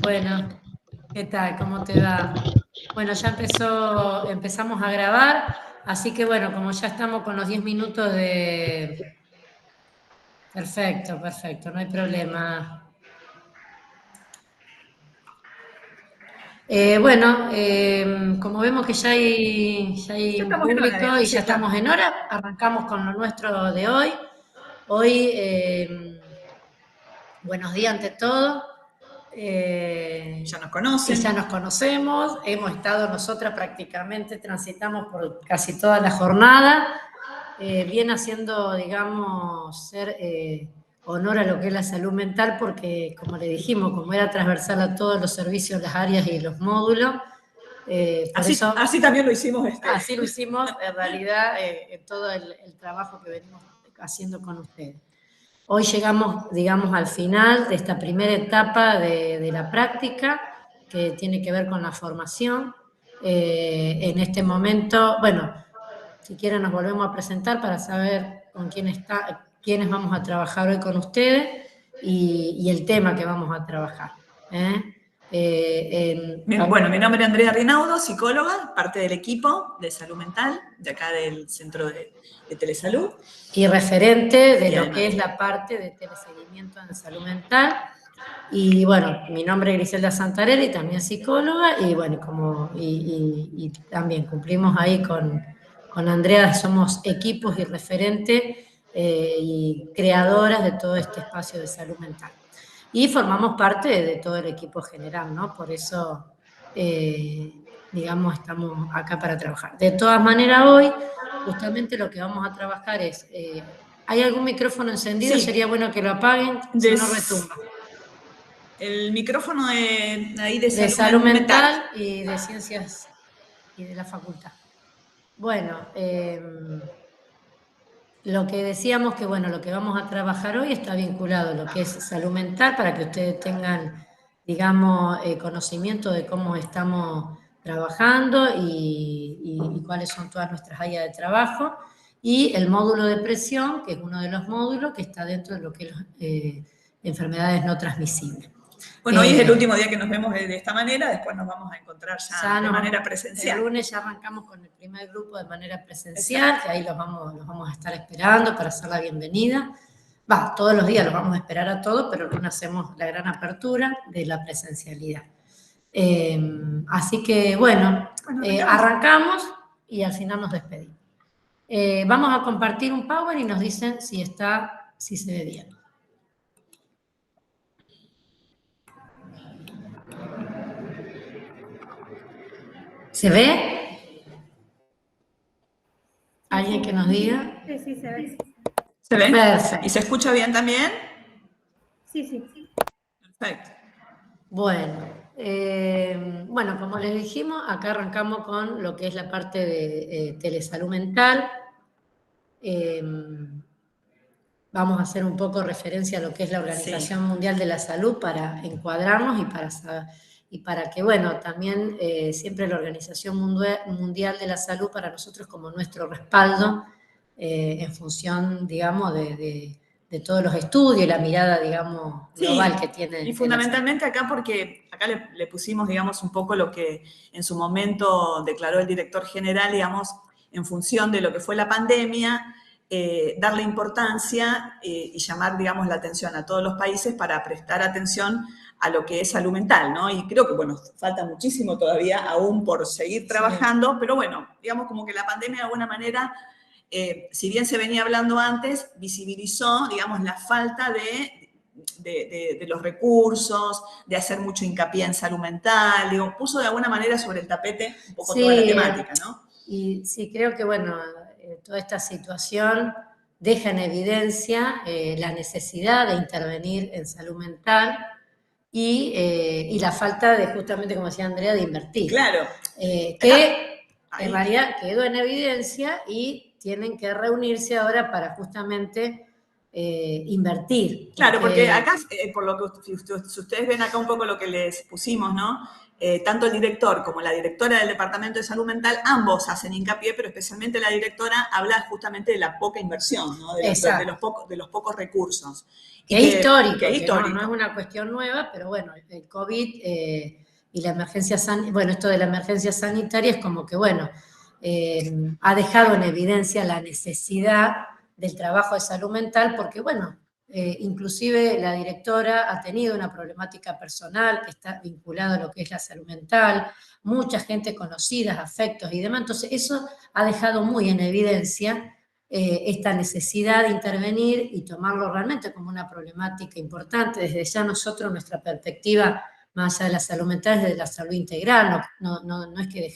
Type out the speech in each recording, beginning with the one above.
Bueno, ¿qué tal? ¿Cómo te va? Bueno, ya empezamos a grabar, así que bueno, como ya estamos con los 10 minutos de... Perfecto, perfecto, no hay problema. Como vemos que ya Ya hay un estamos en hora, público y sí, ya claro. estamos en hora, arrancamos con lo nuestro de hoy. Hoy, buenos días ante todo. Ya nos Y ya conocen. nos conocemos, hemos estado nosotras prácticamente, transitamos por casi toda la jornada, bien haciendo, digamos, honor a lo que es la salud mental, porque como le dijimos, como era transversal a todos los servicios, las áreas y los módulos, por Así, eso así también lo hicimos así lo hicimos en realidad en todo el trabajo que venimos haciendo con ustedes. Hoy llegamos, digamos, al final de esta primera etapa de la práctica, que tiene que ver con la formación. En este momento, bueno, si quieren nos volvemos a presentar para saber con quiénes vamos a trabajar hoy con ustedes y el tema que vamos a trabajar. ¿eh? Bueno, mi nombre es Andrea Rinaudo, psicóloga, parte del equipo de salud mental, de acá del Centro de Telesalud. Y referente de Y lo que además, es la parte de teleseguimiento en salud mental. Y bueno, mi nombre es Griselda Santarelli, también psicóloga, y bueno, y también cumplimos ahí con Andrea, somos equipos y referentes y creadoras de todo este espacio de salud mental. Y formamos parte de todo el equipo general, ¿no? Por eso, digamos, estamos acá para trabajar. De todas maneras, hoy, justamente lo que vamos a trabajar es, ¿hay algún micrófono encendido? sí, Sería bueno que lo apaguen, si no retumba. el micrófono ahí de De salud salud mental. mental y de ciencias y de la facultad. Bueno, lo que decíamos que, bueno, lo que vamos a trabajar hoy está vinculado a lo que es salud mental para que ustedes tengan, digamos, conocimiento de cómo estamos trabajando y cuáles son todas nuestras áreas de trabajo. Y el módulo de presión, que es uno de los módulos que está dentro de lo que es enfermedades no transmisibles. Bueno, hoy es el último día que nos vemos de esta manera, después nos vamos a encontrar ya de manera el presencial. lunes ya arrancamos con el primer grupo de manera presencial, Exacto. que ahí los vamos a estar esperando para hacer la bienvenida. Va, todos los días los vamos a esperar a todos, pero el lunes hacemos la gran apertura de la presencialidad. Así que, bueno, Bueno, arrancamos. arrancamos y al final nos despedimos. Vamos a compartir un Power y nos dicen si se ve bien. ¿Se ve? ¿Alguien que nos diga? Sí, sí, se ve. ¿Se ve? Perfecto. ¿Y se escucha bien también? Sí, sí. Perfecto. Bueno, como les dijimos, acá arrancamos con lo que es la parte de telesalud mental. Eh, Vamos a hacer un poco referencia a lo que es la Organización Mundial de la Salud para encuadrarnos y para que, bueno, también siempre la Organización Mundial de la Salud para nosotros como nuestro respaldo en función, digamos, de todos los estudios y la mirada, digamos, global que Sí, y tiene en la salud. fundamentalmente acá porque acá le pusimos, digamos, un poco lo que en su momento declaró el director general, digamos, en función de lo que fue la pandemia, darle importancia y llamar, digamos, la atención a todos los países para prestar atención a lo que es salud mental, ¿no? Y creo que, bueno, falta muchísimo todavía aún por seguir trabajando, pero bueno, digamos como que la pandemia de alguna manera, si bien se venía hablando antes, visibilizó, digamos, la falta de los recursos, de hacer mucho hincapié en salud mental, digo, puso de alguna manera sobre el tapete un poco toda la Sí, temática, ¿no? y sí creo que, bueno, toda esta situación deja en evidencia la necesidad de intervenir en salud mental y la falta de, justamente como decía Andrea, de invertir, Claro, acá, que en ahí, realidad quedó en evidencia y tienen que reunirse ahora para justamente invertir. Claro, porque acá, por lo que si ustedes ven acá un poco lo que les pusimos, ¿no? Tanto el director como la directora del Departamento de Salud Mental, ambos hacen hincapié, pero especialmente la directora habla justamente de la poca inversión, ¿no? De los pocos recursos. Que es histórico, que no es una cuestión nueva, pero bueno, el COVID y la emergencia sanitaria, bueno, esto de la emergencia sanitaria es como que, bueno, ha dejado en evidencia la necesidad del trabajo de salud mental, porque, bueno, inclusive la directora ha tenido una problemática personal que está vinculada a lo que es la salud mental, mucha gente conocida, afectos y demás, entonces eso ha dejado muy en evidencia esta necesidad de intervenir y tomarlo realmente como una problemática importante. Desde ya nosotros, nuestra perspectiva, más allá de la salud mental, es de la salud integral, no es que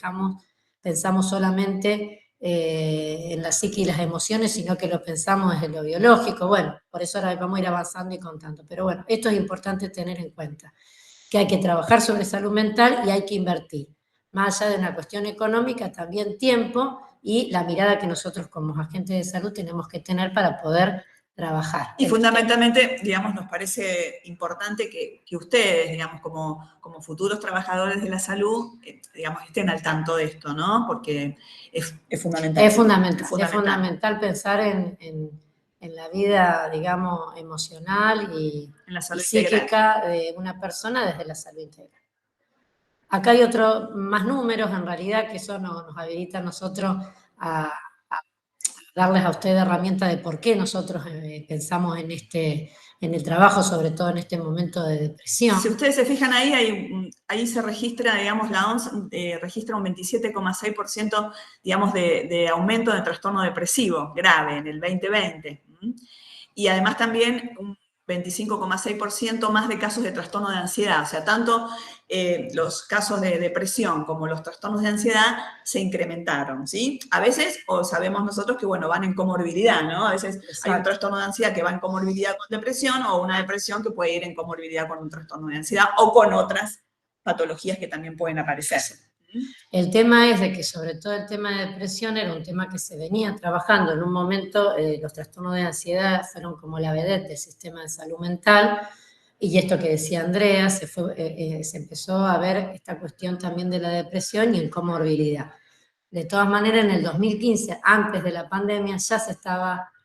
pensamos solamente en la psique y las emociones, sino que lo pensamos desde lo biológico. Bueno, por eso ahora vamos a ir avanzando y contando. Pero bueno, esto es importante tener en cuenta, que hay que trabajar sobre salud mental y hay que invertir. Más allá de una cuestión económica, también tiempo y la mirada que nosotros como agentes de salud tenemos que tener para poder trabajar. Y fundamentalmente, digamos, nos parece importante que ustedes, digamos, como futuros trabajadores de la salud, digamos, estén al tanto de esto, ¿no? Porque es fundamental. Es fundamental pensar en la vida, digamos, emocional y psíquica de una persona desde la salud integral. Acá hay más números, en realidad, que eso nos habilita a nosotros a darles a ustedes herramientas de por qué nosotros pensamos en el trabajo, sobre todo en este momento de depresión. Si ustedes se fijan ahí se registra, digamos, la OMS registra un 27,6%, digamos, de aumento de trastorno depresivo grave en el 2020. Y además también un 25,6% más de casos de trastorno de ansiedad. O sea, tanto los casos de depresión como los trastornos de ansiedad se incrementaron, ¿sí? A veces, o sabemos nosotros que, bueno, van en comorbilidad, ¿no? A veces hay un trastorno de ansiedad que va en comorbilidad con depresión o una depresión que puede ir en comorbilidad con un trastorno de ansiedad o con otras patologías que también pueden aparecer. El tema es de que sobre todo el tema de depresión era un tema que se venía trabajando. En un momento los trastornos de ansiedad fueron como la vedette del sistema de salud mental, y esto que decía Andrea, se empezó a ver esta cuestión también de la depresión y en comorbilidad. De todas maneras, en el 2015, antes de la pandemia,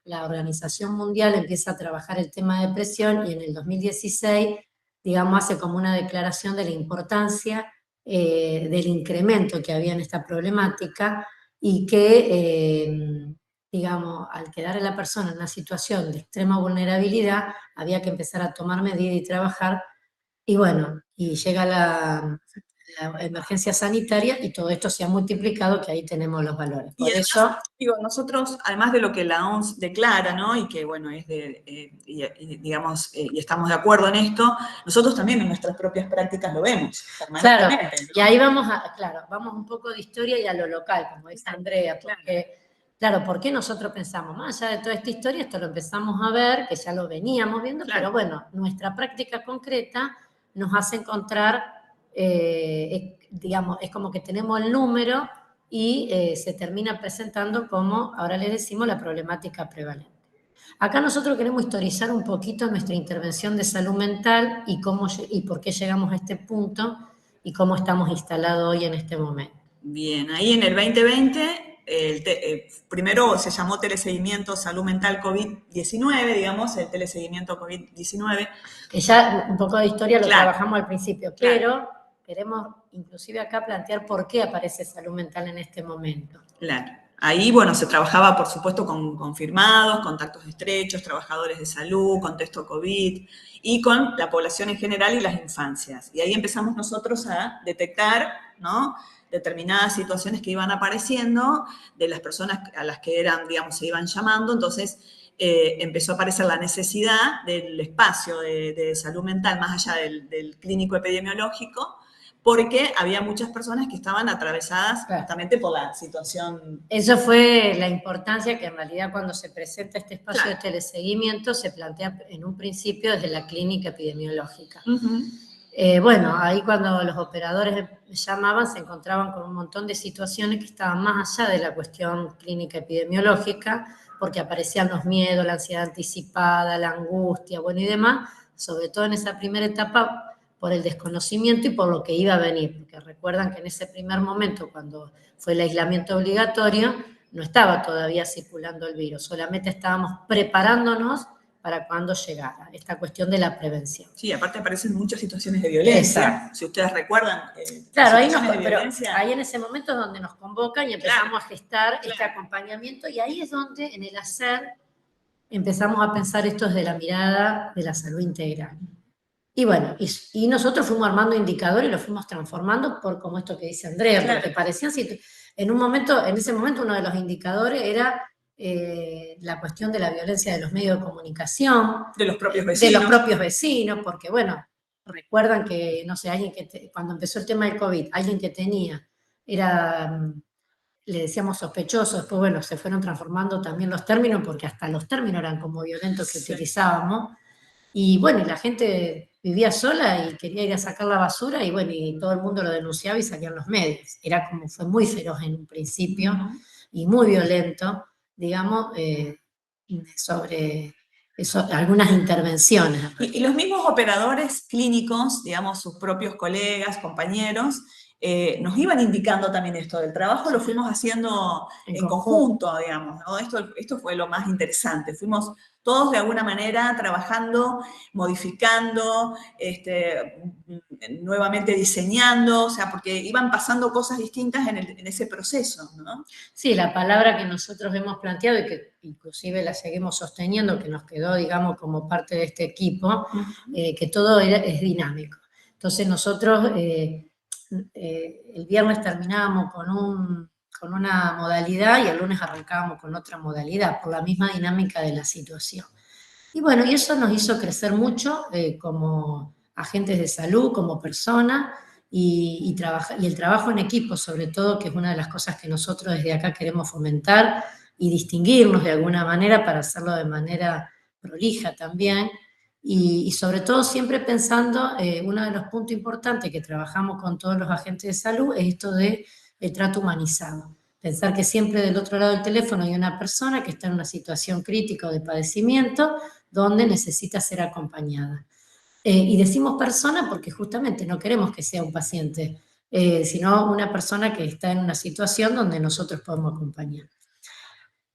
la Organización Mundial empieza a trabajar el tema de depresión, y en el 2016, digamos, hace como una declaración de la importancia del incremento que había en esta problemática, y que, digamos, al quedar a la persona en una situación de extrema vulnerabilidad, había que empezar a tomar medidas y trabajar, y bueno, y llega la emergencia sanitaria y todo esto se ha multiplicado, que ahí tenemos los valores. Por eso, digo, nosotros, además de lo que la OMS declara, ¿no? Y que, bueno, es digamos, y estamos de acuerdo en esto, nosotros también en nuestras propias prácticas lo vemos permanentemente. Claro, ¿no? Y ahí vamos un poco de historia y a lo local, como dice Andrea, porque, claro, ¿por qué nosotros pensamos? Más allá de toda esta historia, esto lo empezamos a ver, que ya lo veníamos viendo, pero bueno, nuestra práctica concreta nos hace encontrar, digamos, es como que tenemos el número y se termina presentando como, ahora le decimos, la problemática prevalente. Acá nosotros queremos historizar un poquito nuestra intervención de salud mental y por qué llegamos a este punto y cómo estamos instalados hoy en este momento. Bien, ahí en el 2020... primero se llamó teleseguimiento salud mental COVID-19, digamos, el teleseguimiento COVID-19. Que ya un poco de historia lo trabajamos al principio, pero queremos inclusive acá plantear por qué aparece salud mental en este momento. Claro. Ahí, bueno, se trabajaba, por supuesto, con confirmados, contactos estrechos, trabajadores de salud, contexto COVID, y con la población en general y las infancias. Y ahí empezamos nosotros a detectar, ¿no?, determinadas situaciones que iban apareciendo de las personas a las que digamos, se iban llamando. Entonces, empezó a aparecer la necesidad del espacio de salud mental más allá del clínico epidemiológico, porque había muchas personas que estaban atravesadas justamente por la situación. Eso fue la importancia que en realidad cuando se presenta este espacio de teleseguimiento se plantea en un principio desde la clínica epidemiológica. Bueno, ahí cuando los operadores llamaban se encontraban con un montón de situaciones que estaban más allá de la cuestión clínica epidemiológica, porque aparecían los miedos, la ansiedad anticipada, la angustia, bueno, y demás, sobre todo en esa primera etapa, por el desconocimiento y por lo que iba a venir, porque recuerdan que en ese primer momento, cuando fue el aislamiento obligatorio, no estaba todavía circulando el virus, solamente estábamos preparándonos para cuando llegara, esta cuestión de la prevención. Sí, aparte aparecen muchas situaciones de violencia. Exacto. Si ustedes recuerdan, claro, ahí en ese momento es donde nos convocan y empezamos a gestar este acompañamiento, y ahí es donde en el hacer empezamos a pensar esto desde la mirada de la salud integral. Y bueno, y nosotros fuimos armando indicadores y los fuimos transformando por como esto que dice Andrea, porque parecían, en ese momento uno de los indicadores era la cuestión de la violencia de los medios de comunicación. De los propios vecinos. De los propios vecinos, porque bueno, recuerdan que, no sé, alguien cuando empezó el tema del COVID, alguien que tenía, le decíamos sospechoso, después bueno, se fueron transformando también los términos, porque hasta los términos eran como violentos que utilizábamos. Y bueno, y la gente vivía sola y quería ir a sacar la basura, y bueno, y todo el mundo lo denunciaba y salían los medios. Fue muy feroz en un principio y muy violento, digamos, sobre eso, algunas intervenciones. Y los mismos operadores clínicos, digamos, sus propios colegas, compañeros, nos iban indicando también esto del trabajo, lo fuimos haciendo en conjunto, digamos, ¿no? Esto fue lo más interesante. Fuimos todos de alguna manera trabajando, modificando, nuevamente diseñando, o sea, porque iban pasando cosas distintas en ese proceso, ¿no? Sí, la palabra que nosotros hemos planteado y que inclusive la seguimos sosteniendo, que nos quedó, digamos, como parte de este equipo, que todo es dinámico. Entonces nosotros el viernes terminábamos con una modalidad y el lunes arrancábamos con otra modalidad, por la misma dinámica de la situación. Y bueno, y eso nos hizo crecer mucho como agentes de salud, como personas, y el trabajo en equipo, sobre todo, que es una de las cosas que nosotros desde acá queremos fomentar y distinguirnos de alguna manera para hacerlo de manera prolija también. Y sobre todo siempre pensando, uno de los puntos importantes que trabajamos con todos los agentes de salud es esto del trato humanizado. Pensar que siempre del otro lado del teléfono hay una persona que está en una situación crítica o de padecimiento donde necesita ser acompañada. Y decimos persona porque justamente no queremos que sea un paciente, sino una persona que está en una situación donde nosotros podemos acompañar.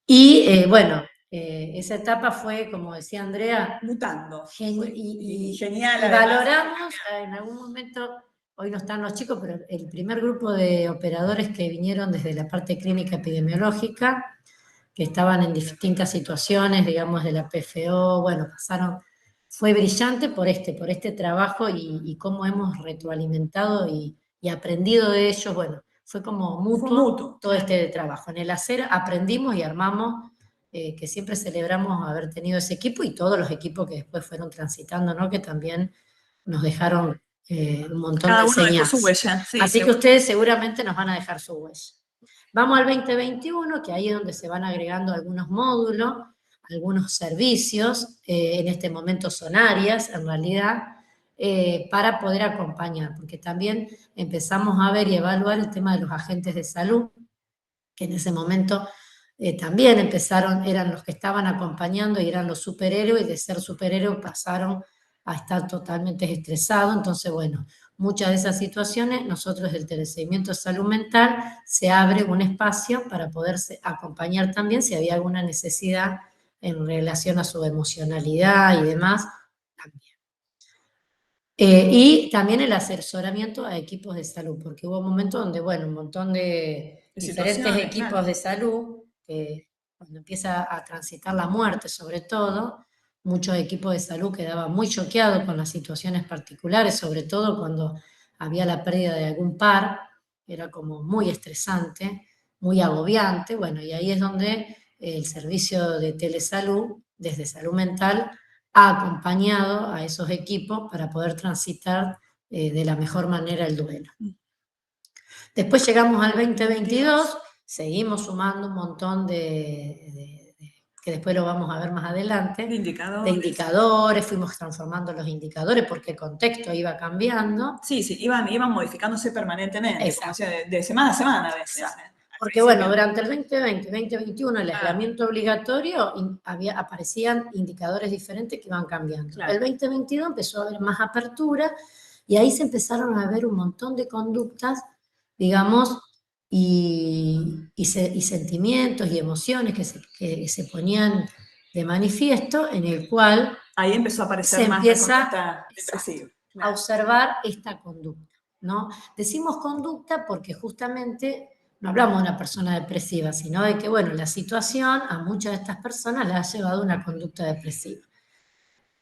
Y bueno, esa etapa fue, como decía Andrea, mutando. Genial. Y valoramos en algún momento, hoy no están los chicos, pero el primer grupo de operadores que vinieron desde la parte clínica epidemiológica, que estaban en distintas situaciones, digamos, de la PFO, bueno, fue brillante por este trabajo y cómo hemos retroalimentado y aprendido de ellos, bueno, fue como mutuo todo este trabajo. En el hacer aprendimos y armamos, que siempre celebramos haber tenido ese equipo y todos los equipos que después fueron transitando, ¿no? Que también nos dejaron un montón de enseñanzas. Su huella. Sí, así que ustedes seguramente nos van a dejar su huella. Vamos al 2021, que ahí es donde se van agregando algunos módulos, algunos servicios, en este momento son áreas, en realidad, para poder acompañar, porque también empezamos a ver y evaluar el tema de los agentes de salud, que en ese momento también eran los que estaban acompañando y eran los superhéroes, y de ser superhéroes pasaron a estar totalmente estresados. Entonces, bueno, muchas de esas situaciones, nosotros del Teleseguimiento de Salud Mental se abre un espacio para poderse acompañar también si había alguna necesidad en relación a su emocionalidad y demás, también. Y también el asesoramiento a equipos de salud, porque hubo momentos donde, bueno, un montón de diferentes equipos de salud, cuando empieza a transitar la muerte sobre todo, muchos equipos de salud quedaban muy choqueados con las situaciones particulares, sobre todo cuando había la pérdida de algún par, era como muy estresante, muy agobiante, bueno, y ahí es donde el servicio de telesalud, desde salud mental, ha acompañado a esos equipos para poder transitar de la mejor manera el duelo. Después llegamos al 2022, seguimos sumando un montón que después lo vamos a ver más adelante, de indicadores, fuimos transformando los indicadores porque el contexto iba cambiando. Sí, iban modificándose permanentemente, de semana a semana a veces. Porque bueno, durante el 2020, 2021, el aislamiento obligatorio, aparecían indicadores diferentes que iban cambiando. Claro. El 2022 empezó a haber más apertura y ahí se empezaron a ver un montón de conductas, digamos, y sentimientos y emociones que se ponían de manifiesto, en el cual ahí empezó a aparecer se más empieza la conducta depresiva. a observar esta conducta, ¿no? Decimos conducta porque justamente no hablamos de una persona depresiva, sino de que, bueno, la situación a muchas de estas personas las ha llevado a una conducta depresiva.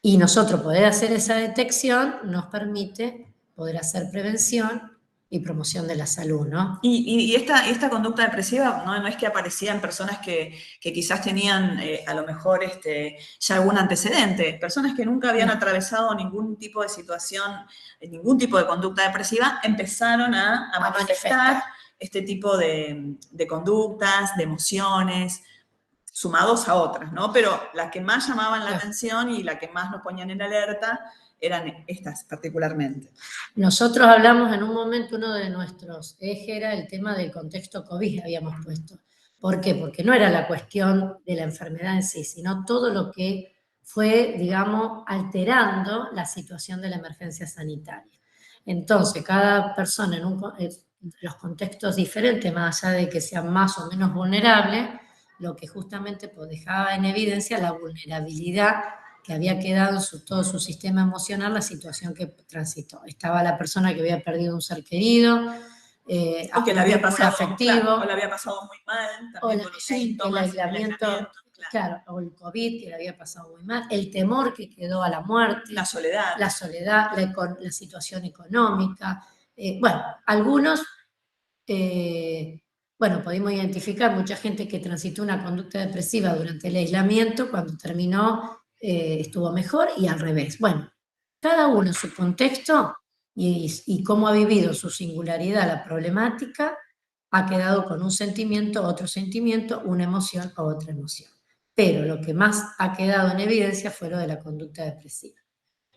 Y nosotros poder hacer esa detección nos permite poder hacer prevención y promoción de la salud, ¿no? Y esta conducta depresiva no es que aparecía en personas que quizás tenían a lo mejor ya algún antecedente, personas que nunca habían atravesado ningún tipo de situación, ningún tipo de conducta depresiva, empezaron a manifestar este tipo de conductas, de emociones, sumados a otras, ¿no? Pero las que más llamaban la atención y las que más nos ponían en alerta eran estas particularmente. Nosotros hablamos en un momento, uno de nuestros ejes era el tema del contexto COVID, habíamos puesto. ¿Por qué? Porque no era la cuestión de la enfermedad en sí, sino todo lo que fue, digamos, alterando la situación de la emergencia sanitaria. Entonces, cada persona en los contextos diferentes, más allá de que sean más o menos vulnerables, lo que justamente dejaba en evidencia la vulnerabilidad que había quedado en todo su sistema emocional, la situación que transitó. Estaba la persona que había perdido un ser querido, o que le había pasado afectivo, claro, o le había pasado muy mal, también con los síntomas, el aislamiento, claro, o el COVID que le había pasado muy mal, el temor que quedó a la muerte, la soledad, la situación económica. Bueno, algunos, bueno, pudimos identificar mucha gente que transitó una conducta depresiva durante el aislamiento, cuando terminó estuvo mejor, y al revés. Bueno, cada uno en su contexto y cómo ha vivido su singularidad, la problemática, ha quedado con un sentimiento, otro sentimiento, una emoción o otra emoción. Pero lo que más ha quedado en evidencia fue lo de la conducta depresiva.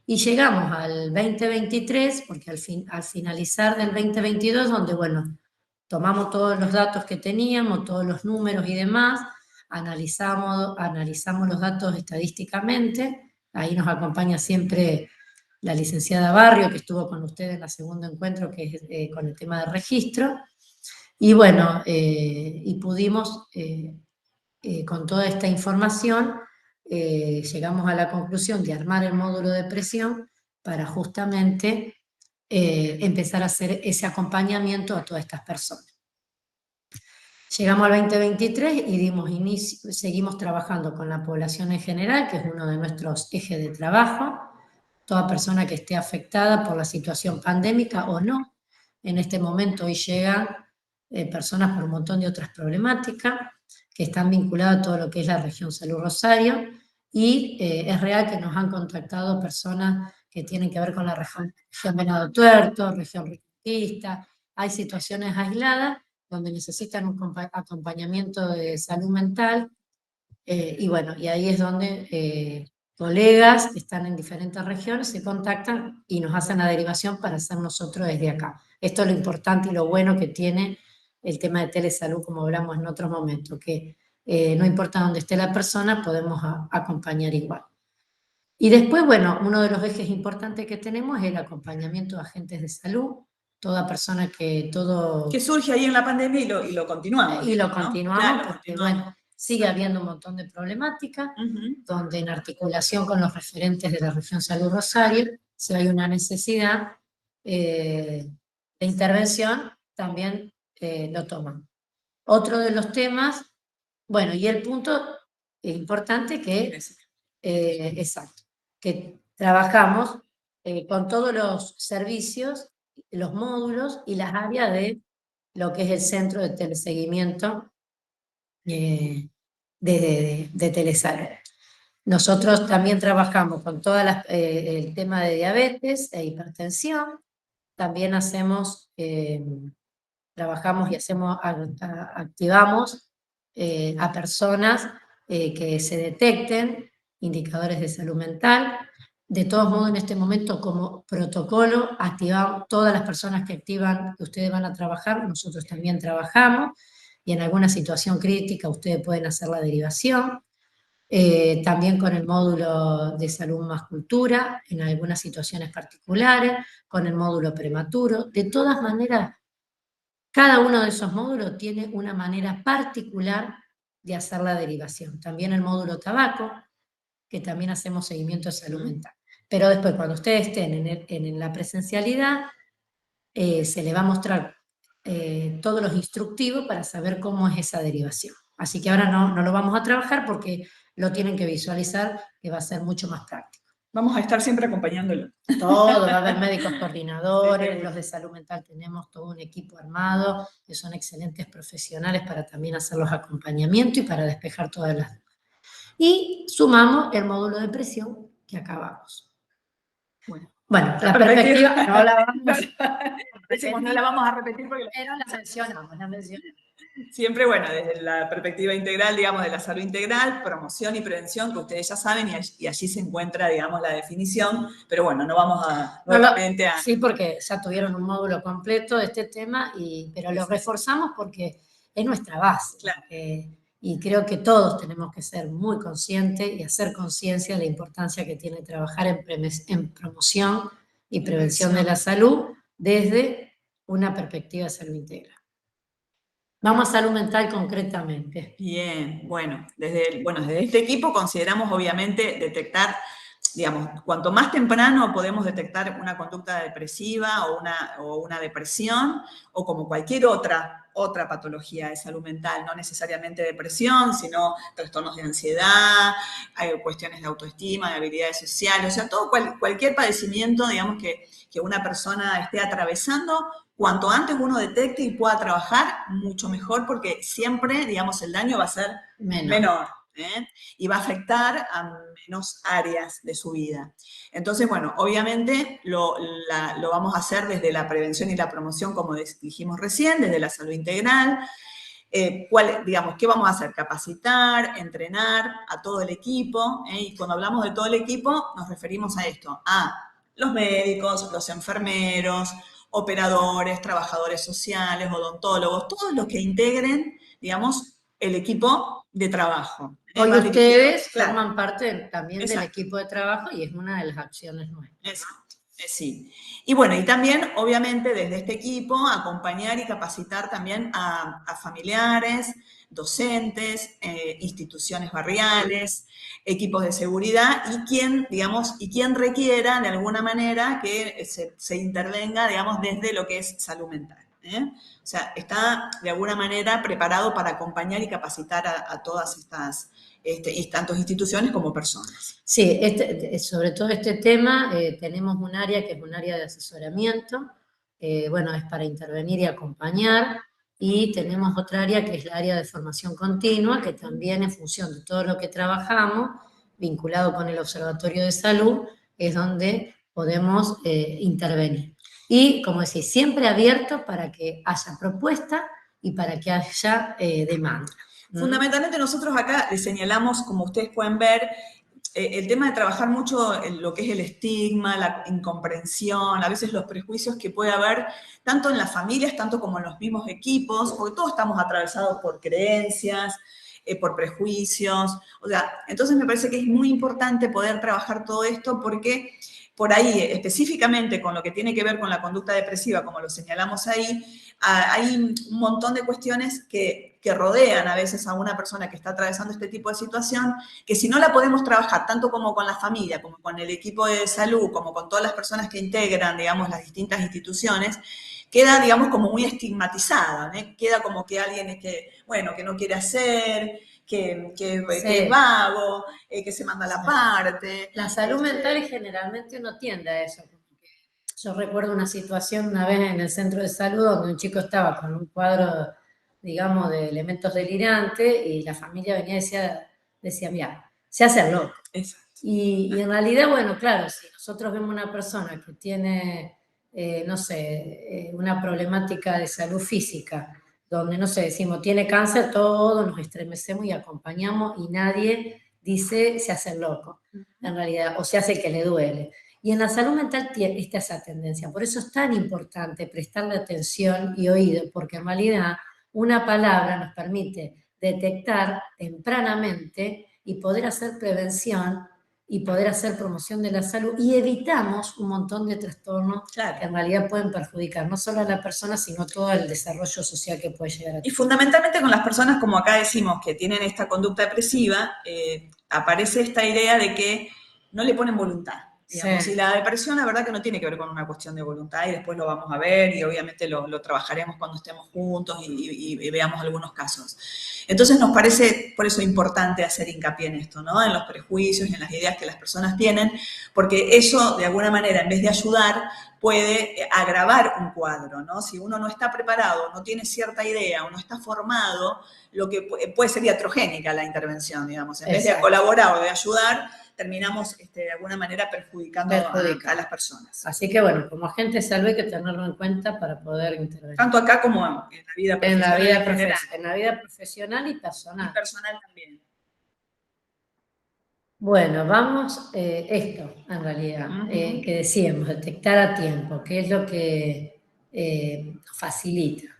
Y llegamos al 2023, porque al finalizar del 2022, donde, bueno, tomamos todos los datos que teníamos, todos los números y demás, analizamos los datos estadísticamente. Ahí nos acompaña siempre la licenciada Barrio, que estuvo con ustedes en el segundo encuentro, que es con el tema de registro. Y bueno, y pudimos, con toda esta información, llegamos a la conclusión de armar el módulo de depresión para justamente empezar a hacer ese acompañamiento a todas estas personas. Llegamos al 2023 y seguimos trabajando con la población en general, que es uno de nuestros ejes de trabajo. Toda persona que esté afectada por la situación pandémica o no. En este momento hoy llegan personas por un montón de otras problemáticas que están vinculadas a todo lo que es la región Salud Rosario, y es real que nos han contactado personas que tienen que ver con la región Venado Tuerto, región Reconquista. Hay situaciones aisladas donde necesitan un acompañamiento de salud mental, y bueno, y ahí es donde colegas que están en diferentes regiones se contactan y nos hacen la derivación para hacer nosotros desde acá. Esto es lo importante y lo bueno que tiene el tema de telesalud, como hablamos en otros momentos, que no importa dónde esté la persona, podemos acompañar igual. Y después, bueno, uno de los ejes importantes que tenemos es el acompañamiento de agentes de salud, toda persona que surge ahí en la pandemia y lo continuamos. Y lo continuamos, ¿no? porque, bueno, sigue habiendo un montón de problemáticas, donde en articulación con los referentes de la región Salud Rosario, si hay una necesidad de intervención, también lo toman. Otro de los temas, bueno, y el punto importante que, exacto, que trabajamos con todos los servicios, los módulos y las áreas de lo que es el centro de teleseguimiento de Telesalud. Nosotros también trabajamos con todo el tema de diabetes e hipertensión. También trabajamos y activamos a personas que se detecten indicadores de salud mental. De todos modos, en este momento, como protocolo, activamos todas las personas que ustedes van a trabajar, nosotros también trabajamos. y en alguna situación crítica ustedes pueden hacer la derivación. También con el módulo de salud más cultura, en algunas situaciones particulares, con el módulo prematuro. De todas maneras, cada uno de esos módulos tiene una manera particular de hacer la derivación. También el módulo tabaco, que también hacemos seguimiento de salud mental. Pero después, cuando ustedes estén en la presencialidad, se les va a mostrar todos los instructivos para saber cómo es esa derivación. Así que ahora no lo vamos a trabajar porque lo tienen que visualizar, que va a ser mucho más práctico. Vamos a estar siempre acompañándolo. Todo, va a haber médicos coordinadores, Sí. los de salud mental tenemos todo un equipo armado, que son excelentes profesionales para también hacer los acompañamientos y para despejar todas las dudas. Y sumamos el módulo de presión que acabamos. Bueno, la perspectiva no la vamos decimos, no la vamos a repetir porque pero la mencionamos. Siempre, bueno, desde la perspectiva integral, digamos, de la salud integral, promoción y prevención, que ustedes ya saben, y allí se encuentra, digamos, la definición, pero bueno, no vamos a nuevamente a... Sí, porque ya tuvieron un módulo completo de este tema, pero lo reforzamos porque es nuestra base. Claro. Y creo que todos tenemos que ser muy conscientes y hacer conciencia de la importancia que tiene trabajar en promoción y prevención de la salud desde una perspectiva de salud integral. Vamos a salud mental concretamente. Bien, bueno, desde este equipo consideramos obviamente detectar, digamos, cuanto más temprano podemos detectar una conducta depresiva o una depresión, o como cualquier otra patología de salud mental, no necesariamente depresión, sino trastornos de ansiedad, cuestiones de autoestima, de habilidades sociales, o sea, todo cualquier padecimiento, digamos, que una persona esté atravesando, cuanto antes uno detecte y pueda trabajar, mucho mejor, porque siempre, digamos, el daño va a ser menor. Y va a afectar a menos áreas de su vida. Entonces, bueno, obviamente lo vamos a hacer desde la prevención y la promoción, como dijimos recién, desde la salud integral. Digamos, ¿qué vamos a hacer? Capacitar, entrenar a todo el equipo, y cuando hablamos de todo el equipo nos referimos a esto, a los médicos, los enfermeros, operadores, trabajadores sociales, odontólogos, todos los que integren, digamos, el equipo de trabajo. Hoy ustedes forman claro, parte también del equipo de trabajo y es una de las acciones nuestras. Sí. Y bueno, y también, obviamente, desde este equipo, acompañar y capacitar también a familiares, docentes, instituciones barriales, equipos de seguridad y quien requiera de alguna manera que se intervenga, digamos, desde lo que es salud mental. O sea, está de alguna manera preparado para acompañar y capacitar a todas estas tanto instituciones como personas. Sí, sobre todo este tema tenemos un área que es un área de asesoramiento, bueno, es para intervenir y acompañar, y tenemos otra área que es la área de formación continua, que también en función de todo lo que trabajamos, vinculado con el Observatorio de Salud, es donde podemos intervenir. Y, como decís, siempre abierto para que haya propuesta y para que haya demanda. Fundamentalmente nosotros acá le señalamos, como ustedes pueden ver, el tema de trabajar mucho en lo que es el estigma, la incomprensión, a veces los prejuicios que puede haber tanto en las familias, tanto como en los mismos equipos, porque todos estamos atravesados por creencias, por prejuicios, o sea, entonces me parece que es muy importante poder trabajar todo esto porque por ahí, específicamente con lo que tiene que ver con la conducta depresiva, como lo señalamos ahí, hay un montón de cuestiones que rodean a veces a una persona que está atravesando este tipo de situación, que si no la podemos trabajar tanto como con la familia, como con el equipo de salud, como con todas las personas que integran, digamos, las distintas instituciones, queda, digamos, como muy estigmatizada, queda como que alguien es que, bueno, que no quiere hacer, que es vago, que se manda la parte. La salud mental generalmente uno tiende a eso. Yo recuerdo una situación una vez en el centro de salud donde un chico estaba con un cuadro, digamos, de elementos delirantes y la familia venía y decía, mira, se hace el loco. Y en realidad, bueno, claro, si nosotros vemos una persona que tiene, no sé, una problemática de salud física, donde, no sé, decimos, tiene cáncer, todos nos estremecemos y acompañamos y nadie dice, se hace el loco, en realidad, o se hace el que le duele. Y en la salud mental está esa tendencia. Por eso es tan importante prestarle atención y oído, porque en realidad una palabra nos permite detectar tempranamente y poder hacer prevención y poder hacer promoción de la salud, y evitamos un montón de trastornos que en realidad pueden perjudicar no solo a la persona, sino todo el desarrollo social que puede llegar a tener. Y fundamentalmente con las personas, como acá decimos, que tienen esta conducta depresiva, aparece esta idea de que no le ponen voluntad. Digamos, Sí. y la depresión, la verdad que no tiene que ver con una cuestión de voluntad, y después lo vamos a ver, y obviamente lo trabajaremos cuando estemos juntos y veamos algunos casos. Entonces nos parece, por eso, importante hacer hincapié en esto, ¿no? En los prejuicios y en las ideas que las personas tienen, porque eso, de alguna manera, en vez de ayudar, puede agravar un cuadro, ¿no? Si uno no está preparado, no tiene cierta idea o no está formado, lo que puede ser iatrogénica la intervención, digamos. En vez de colaborar o de ayudar, terminamos de alguna manera perjudicando a las personas. Así que bueno, como agente de salud hay que tenerlo en cuenta para poder intervenir. Tanto acá como en la vida profesional. En la vida profesional y personal. Y personal también. Bueno, vamos, esto en realidad, que decíamos, detectar a tiempo, que es lo que facilita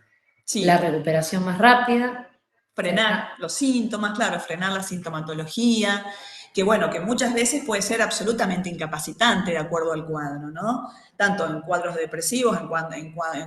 la recuperación más rápida. Frenar los síntomas, claro, frenar la sintomatología, que bueno, que muchas veces puede ser absolutamente incapacitante de acuerdo al cuadro, ¿no? Tanto en cuadros depresivos, en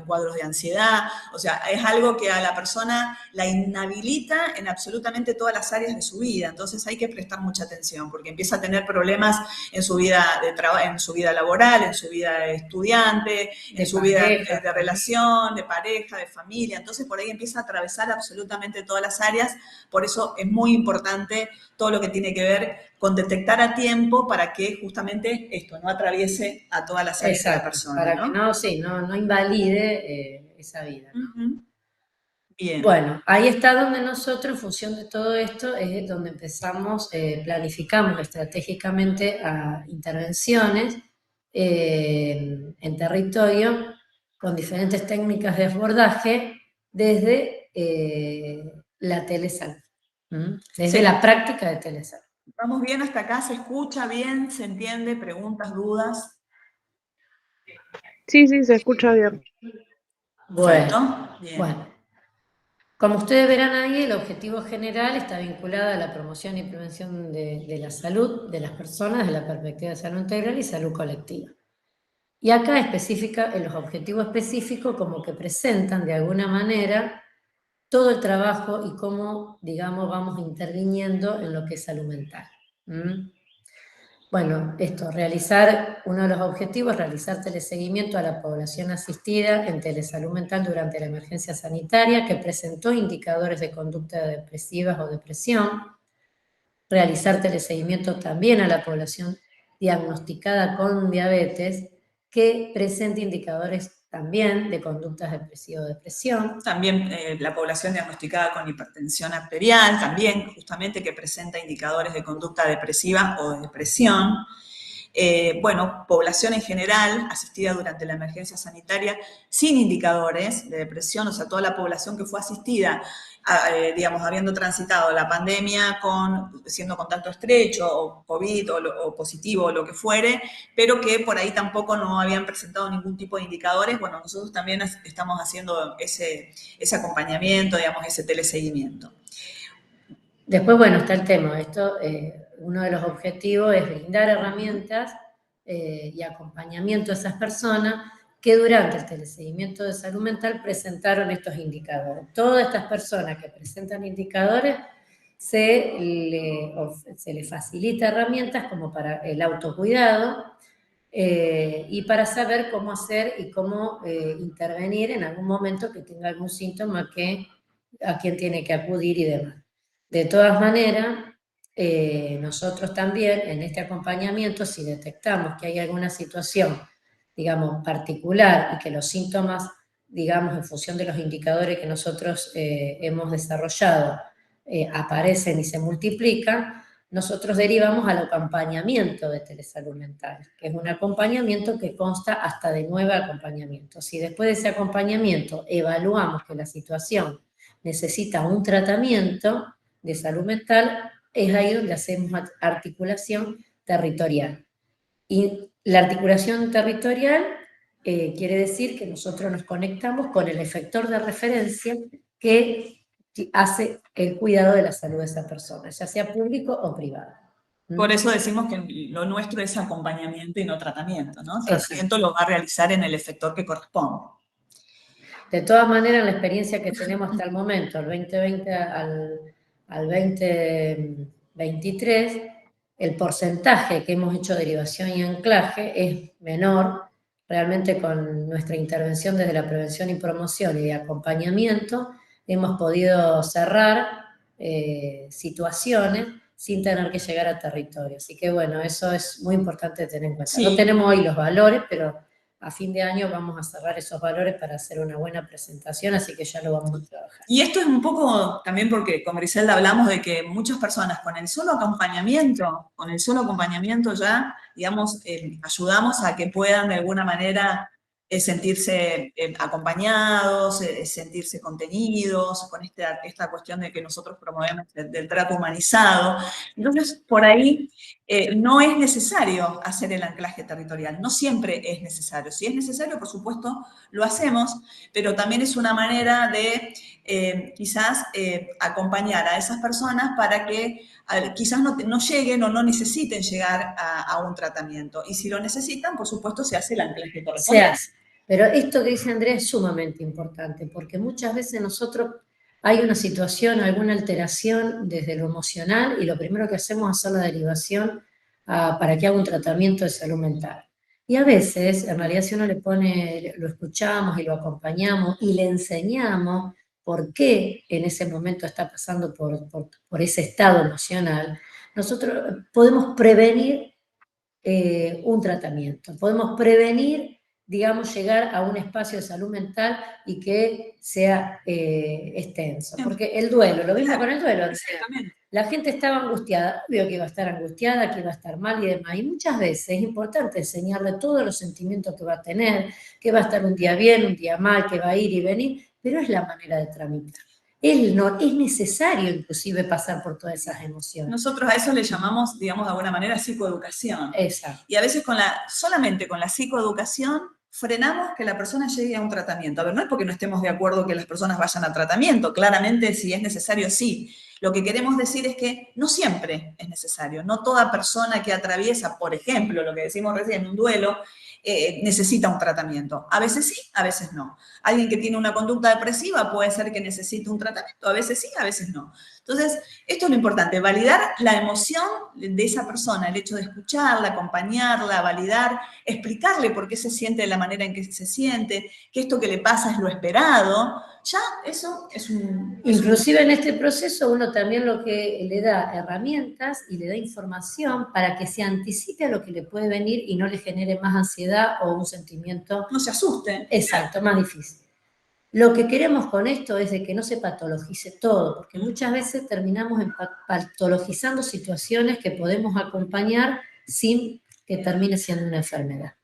cuadros de ansiedad, o sea, es algo que a la persona la inhabilita en absolutamente todas las áreas de su vida, entonces hay que prestar mucha atención, porque empieza a tener problemas en su vida de trabajo, en su vida laboral, en su vida de estudiante, en su vida de relación, de pareja, de familia, entonces por ahí empieza a atravesar absolutamente todas las áreas, por eso es muy importante todo lo que tiene que ver con detectar a tiempo para que justamente esto no atraviese a todas las áreas de la persona. Para que no invalide esa vida. Bien. Bueno, ahí está donde nosotros, en función de todo esto, es donde empezamos, planificamos estratégicamente a intervenciones en territorio con diferentes técnicas de abordaje desde la telesalud, desde la práctica de telesalud. ¿Vamos bien hasta acá? ¿Se escucha bien? ¿Se entiende? ¿Preguntas, dudas? Sí, se escucha bien. Bueno, como ustedes verán ahí, el objetivo general está vinculado a la promoción y prevención de la salud de las personas desde la perspectiva de salud integral y salud colectiva. Y acá especifica en los objetivos específicos como que presentan de alguna manera todo el trabajo y cómo, digamos, vamos interviniendo en lo que es salud mental. Bueno, uno de los objetivos es realizar teleseguimiento a la población asistida en telesalud mental durante la emergencia sanitaria que presentó indicadores de conducta depresivas o depresión, realizar teleseguimiento también a la población diagnosticada con diabetes que presente indicadores también de conductas depresivas o depresión. También la población diagnosticada con hipertensión arterial, también justamente que presenta indicadores de conducta depresiva o de depresión. Bueno, población en general asistida durante la emergencia sanitaria sin indicadores de depresión, o sea, toda la población que fue asistida, digamos, habiendo transitado la pandemia siendo contacto estrecho o COVID o positivo o lo que fuere, pero que por ahí tampoco no habían presentado ningún tipo de indicadores, bueno, nosotros también estamos haciendo ese acompañamiento, digamos, ese teleseguimiento. Después, bueno, está el tema, uno de los objetivos es brindar herramientas y acompañamiento a esas personas que durante el teleseguimiento de salud mental presentaron estos indicadores. Todas estas personas que presentan indicadores se les facilita herramientas como para el autocuidado y para saber cómo hacer y cómo intervenir en algún momento que tenga algún síntoma a quien tiene que acudir y demás. De todas maneras, nosotros también en este acompañamiento, si detectamos que hay alguna situación, digamos, particular y que los síntomas, digamos, en función de los indicadores que nosotros hemos desarrollado, aparecen y se multiplican, nosotros derivamos al acompañamiento de telesalud mental, que es un acompañamiento que consta hasta de 9 acompañamientos. Si después de ese acompañamiento evaluamos que la situación necesita un tratamiento de salud mental, es ahí donde hacemos articulación territorial. Y la articulación territorial quiere decir que nosotros nos conectamos con el efector de referencia, que hace el cuidado de la salud de esa persona, ya sea público o privado. Por eso decimos que lo nuestro es acompañamiento y no tratamiento, ¿no? Exacto. Tratamiento lo va a realizar en el efector que corresponde. De todas maneras, la experiencia que tenemos hasta el momento, al 2020 al 2023, el porcentaje que hemos hecho derivación y anclaje es menor. Realmente con nuestra intervención desde la prevención y promoción y de acompañamiento hemos podido cerrar situaciones sin tener que llegar a territorio. Así que bueno, eso es muy importante tener en cuenta. Sí. No tenemos hoy los valores, pero a fin de año vamos a cerrar esos valores para hacer una buena presentación, así que ya lo vamos a trabajar. Y esto es un poco también porque con Griselda hablamos de que muchas personas con el solo acompañamiento ya, digamos, ayudamos a que puedan de alguna manera sentirse acompañados, sentirse contenidos, con esta cuestión de que nosotros promovemos del trato humanizado. Entonces, por ahí no es necesario hacer el anclaje territorial, no siempre es necesario. Si es necesario, por supuesto, lo hacemos, pero también es una manera de quizás acompañar a esas personas para que quizás no lleguen o no necesiten llegar a un tratamiento. Y si lo necesitan, por supuesto, se hace el anclaje correspondiente. Se hace. Pero esto que dice Andrea es sumamente importante, porque muchas veces nosotros hay una situación, alguna alteración desde lo emocional y lo primero que hacemos es hacer la derivación para que haga un tratamiento de salud mental. Y a veces, en realidad, si uno le pone, lo escuchamos y lo acompañamos y le enseñamos por qué en ese momento está pasando por ese estado emocional, nosotros podemos prevenir un tratamiento, podemos prevenir, digamos, llegar a un espacio de salud mental y que sea extenso. Porque el duelo, lo mismo con el duelo. La gente estaba angustiada, obvio que iba a estar angustiada, que iba a estar mal y demás. Y muchas veces es importante enseñarle todos los sentimientos que va a tener, que va a estar un día bien, un día mal, que va a ir y venir, pero es la manera de tramitar. Es necesario inclusive pasar por todas esas emociones. Nosotros a eso le llamamos, digamos, de alguna manera psicoeducación. Exacto. Y a veces solamente con la psicoeducación frenamos que la persona llegue a un tratamiento. A ver, no es porque no estemos de acuerdo que las personas vayan a tratamiento, claramente si es necesario, sí. Lo que queremos decir es que no siempre es necesario. No toda persona que atraviesa, por ejemplo, lo que decimos recién, un duelo, necesita un tratamiento. A veces sí, a veces no. Alguien que tiene una conducta depresiva puede ser que necesite un tratamiento, a veces sí, a veces no. Entonces, esto es lo importante, validar la emoción de esa persona, el hecho de escucharla, acompañarla, validar, explicarle por qué se siente de la manera en que se siente, que esto que le pasa es lo esperado, ya eso es un... Inclusive en este proceso uno también lo que le da herramientas y le da información para que se anticipe a lo que le puede venir y no le genere más ansiedad o un sentimiento... No se asuste. Exacto, más difícil. Lo que queremos con esto es de que no se patologice todo, porque muchas veces terminamos patologizando situaciones que podemos acompañar sin que termine siendo una enfermedad.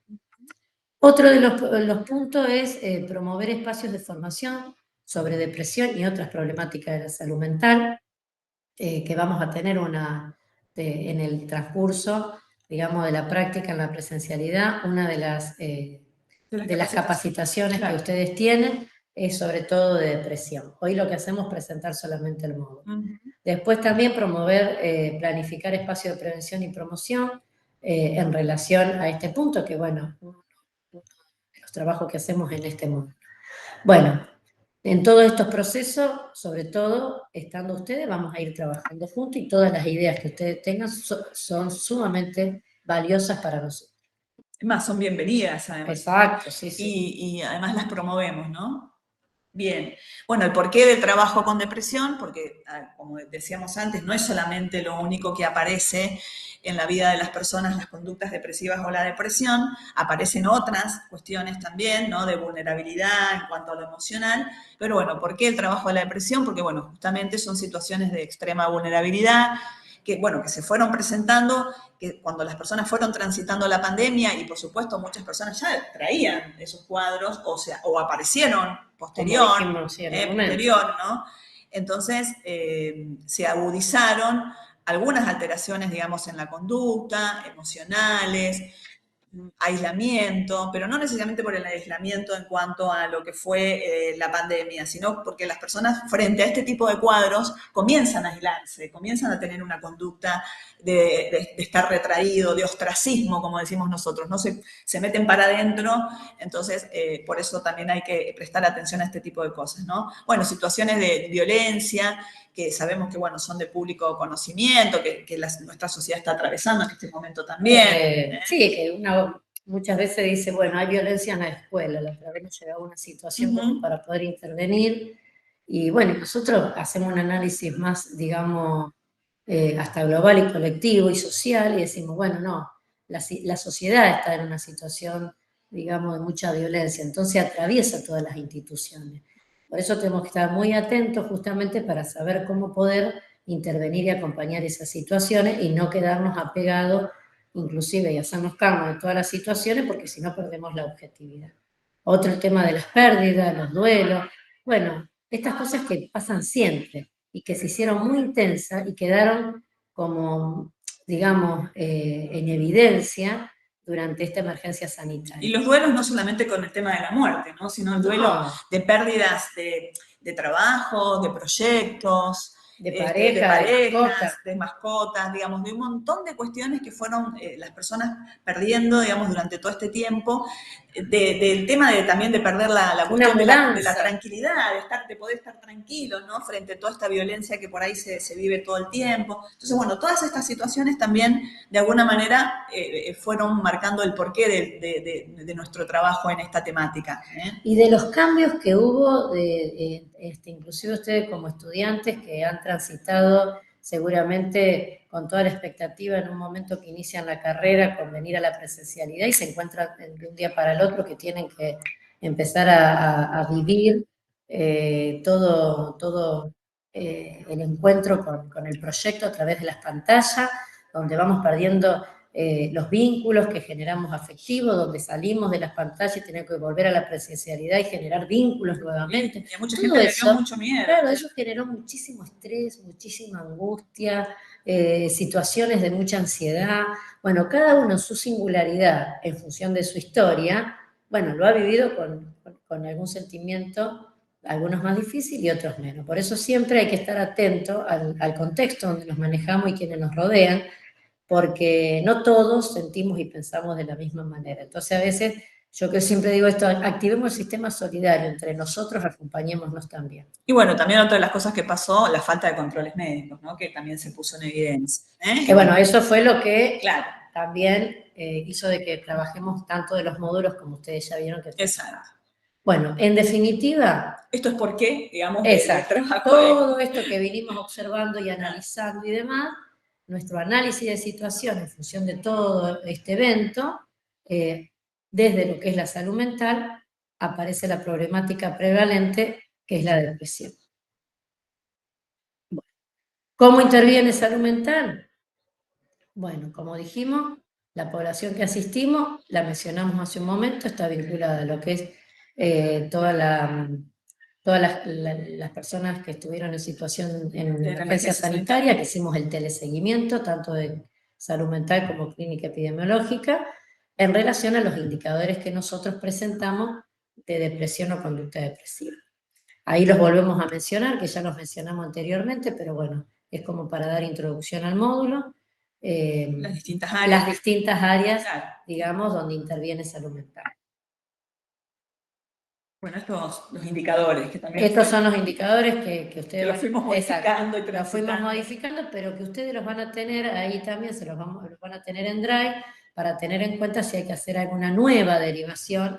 Otro de los puntos es promover espacios de formación sobre depresión y otras problemáticas de la salud mental, que vamos a tener en el transcurso, digamos, de la práctica en la presencialidad, una de las capacitaciones que ustedes tienen es sobre todo de depresión. Hoy lo que hacemos es presentar solamente el módulo. Después también promover, planificar espacios de prevención y promoción en relación a este punto, que bueno, los trabajos que hacemos en este módulo. Bueno, en todos estos procesos, sobre todo, estando ustedes, vamos a ir trabajando juntos y todas las ideas que ustedes tengan son sumamente valiosas para nosotros. Es más, son bienvenidas, además. Exacto, sí, sí. Y además las promovemos, ¿no? Bien. Bueno, el porqué del trabajo con depresión, porque, como decíamos antes, no es solamente lo único que aparece en la vida de las personas, las conductas depresivas o la depresión, aparecen otras cuestiones también, ¿no? De vulnerabilidad en cuanto a lo emocional. Pero bueno, ¿por qué el trabajo de la depresión? Porque, bueno, justamente son situaciones de extrema vulnerabilidad, que, bueno, que se fueron presentando, que cuando las personas fueron transitando la pandemia, y por supuesto muchas personas ya traían esos cuadros, o aparecieron posterior, ¿no? Entonces, se agudizaron algunas alteraciones, digamos, en la conducta, emocionales, aislamiento, pero no necesariamente por el aislamiento en cuanto a lo que fue la pandemia, sino porque las personas frente a este tipo de cuadros comienzan a aislarse, comienzan a tener una conducta de estar retraído, de ostracismo, como decimos nosotros, no se meten para adentro, entonces por eso también hay que prestar atención a este tipo de cosas, ¿no? Bueno, situaciones de violencia, que sabemos que, bueno, son de público conocimiento, que nuestra sociedad está atravesando en este momento también. Sí, que uno muchas veces dice, bueno, hay violencia en la escuela, la otra vez nos llegaba una situación como para poder intervenir, y bueno, nosotros hacemos un análisis más, digamos, hasta global y colectivo y social, y decimos, bueno, no, la sociedad está en una situación, digamos, de mucha violencia, entonces atraviesa todas las instituciones. Por eso tenemos que estar muy atentos justamente para saber cómo poder intervenir y acompañar esas situaciones y no quedarnos apegados inclusive y hacernos cargo de todas las situaciones porque si no perdemos la objetividad. Otro tema de las pérdidas, los duelos, bueno, estas cosas que pasan siempre y que se hicieron muy intensas y quedaron como, digamos, en evidencia durante esta emergencia sanitaria. Y los duelos no solamente con el tema de la muerte, ¿no? Sino el duelo de pérdidas de trabajo, de proyectos, de parejas, de mascotas, digamos, de un montón de cuestiones que fueron las personas perdiendo, digamos, durante todo este tiempo, del tema también de perder la cuestión de la tranquilidad, de poder estar tranquilos, ¿no? Frente a toda esta violencia que por ahí se vive todo el tiempo. Entonces, bueno, todas estas situaciones también, de alguna manera, fueron marcando el porqué de nuestro trabajo en esta temática. Y de los cambios que hubo, inclusive ustedes como estudiantes que han transitado seguramente con toda la expectativa en un momento que inician la carrera con venir a la presencialidad y se encuentran de un día para el otro que tienen que empezar a vivir todo el encuentro con el proyecto a través de las pantallas, donde vamos perdiendo los vínculos que generamos afectivos, donde salimos de las pantallas y tenemos que volver a la presencialidad y generar vínculos nuevamente. Y a mucha gente le dio mucho miedo. Claro, eso generó muchísimo estrés, muchísima angustia, situaciones de mucha ansiedad. Bueno, cada uno en su singularidad, en función de su historia, bueno, lo ha vivido con algún sentimiento, algunos más difícil y otros menos. Por eso siempre hay que estar atento al contexto donde nos manejamos y quienes nos rodean, porque no todos sentimos y pensamos de la misma manera. Entonces, a veces, yo que siempre digo esto, activemos el sistema solidario, entre nosotros acompañémonos también. Y bueno, también otra de las cosas que pasó, la falta de controles médicos, ¿no? Que también se puso en evidencia. Que bueno, eso fue lo que también hizo de que trabajemos tanto de los módulos como ustedes ya vieron que... Exacto. Bueno, en definitiva... Esto es por qué, digamos, exacto, todo esto que vinimos observando y analizando y demás, nuestro análisis de situación en función de todo este evento, desde lo que es la salud mental, aparece la problemática prevalente, que es la depresión. Bueno, ¿cómo interviene salud mental? Bueno, como dijimos, la población que asistimos, la mencionamos hace un momento, está vinculada a lo que es todas las personas que estuvieron en situación en emergencia sanitaria, que hicimos el teleseguimiento, tanto de salud mental como clínica epidemiológica, en relación a los indicadores que nosotros presentamos de depresión o conducta depresiva. Ahí los volvemos a mencionar, que ya los mencionamos anteriormente, pero bueno, es como para dar introducción al módulo. Las distintas áreas, claro, digamos, donde interviene salud mental. Bueno, los indicadores que también... Estos son los indicadores que ustedes... Que los fuimos modificando. Exacto, los fuimos modificando, pero que ustedes los van a tener ahí también, los van a tener en Drive, para tener en cuenta si hay que hacer alguna nueva derivación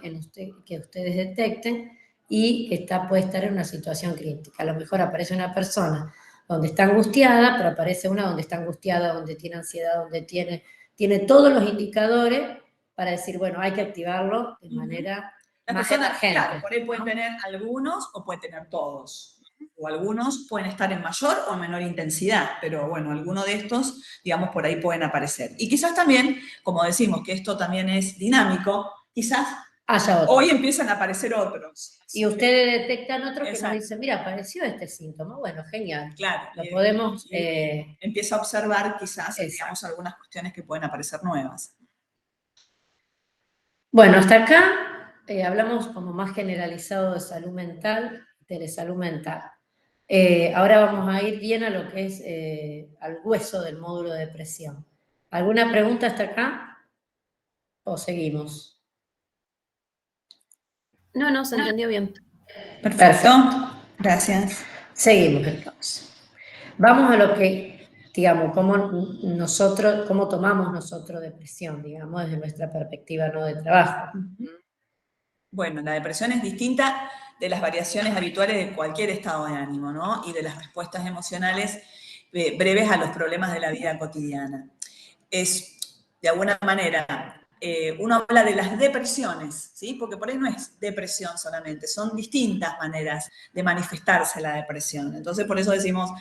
que ustedes detecten y que puede estar en una situación crítica. A lo mejor aparece una persona donde está angustiada, pero aparece una donde está angustiada, donde tiene ansiedad, donde tiene todos los indicadores para decir, bueno, hay que activarlo de manera... Las personas, claro, por ahí pueden tener algunos o pueden tener todos. O algunos pueden estar en mayor o en menor intensidad, pero bueno, algunos de estos, digamos, por ahí pueden aparecer. Y quizás también, como decimos, que esto también es dinámico, quizás hoy empiezan a aparecer otros. Y ustedes detectan otros que nos dicen, mira, apareció este síntoma. Bueno, genial. Claro. Lo podemos... empieza a observar quizás, digamos, algunas cuestiones que pueden aparecer nuevas. Bueno, hasta acá hablamos como más generalizado de salud mental, telesalud mental. Ahora vamos a ir bien a lo que es al hueso del módulo de depresión. ¿Alguna pregunta hasta acá? ¿O seguimos? No, se entendió bien. Perfecto. Gracias. Seguimos entonces. Vamos a lo que, digamos, cómo tomamos nosotros depresión, digamos, desde nuestra perspectiva no de trabajo. Bueno, la depresión es distinta de las variaciones habituales de cualquier estado de ánimo, ¿no? Y de las respuestas emocionales breves a los problemas de la vida cotidiana. Es, de alguna manera, uno habla de las depresiones, ¿sí? Porque por ahí no es depresión solamente, son distintas maneras de manifestarse la depresión. Entonces, por eso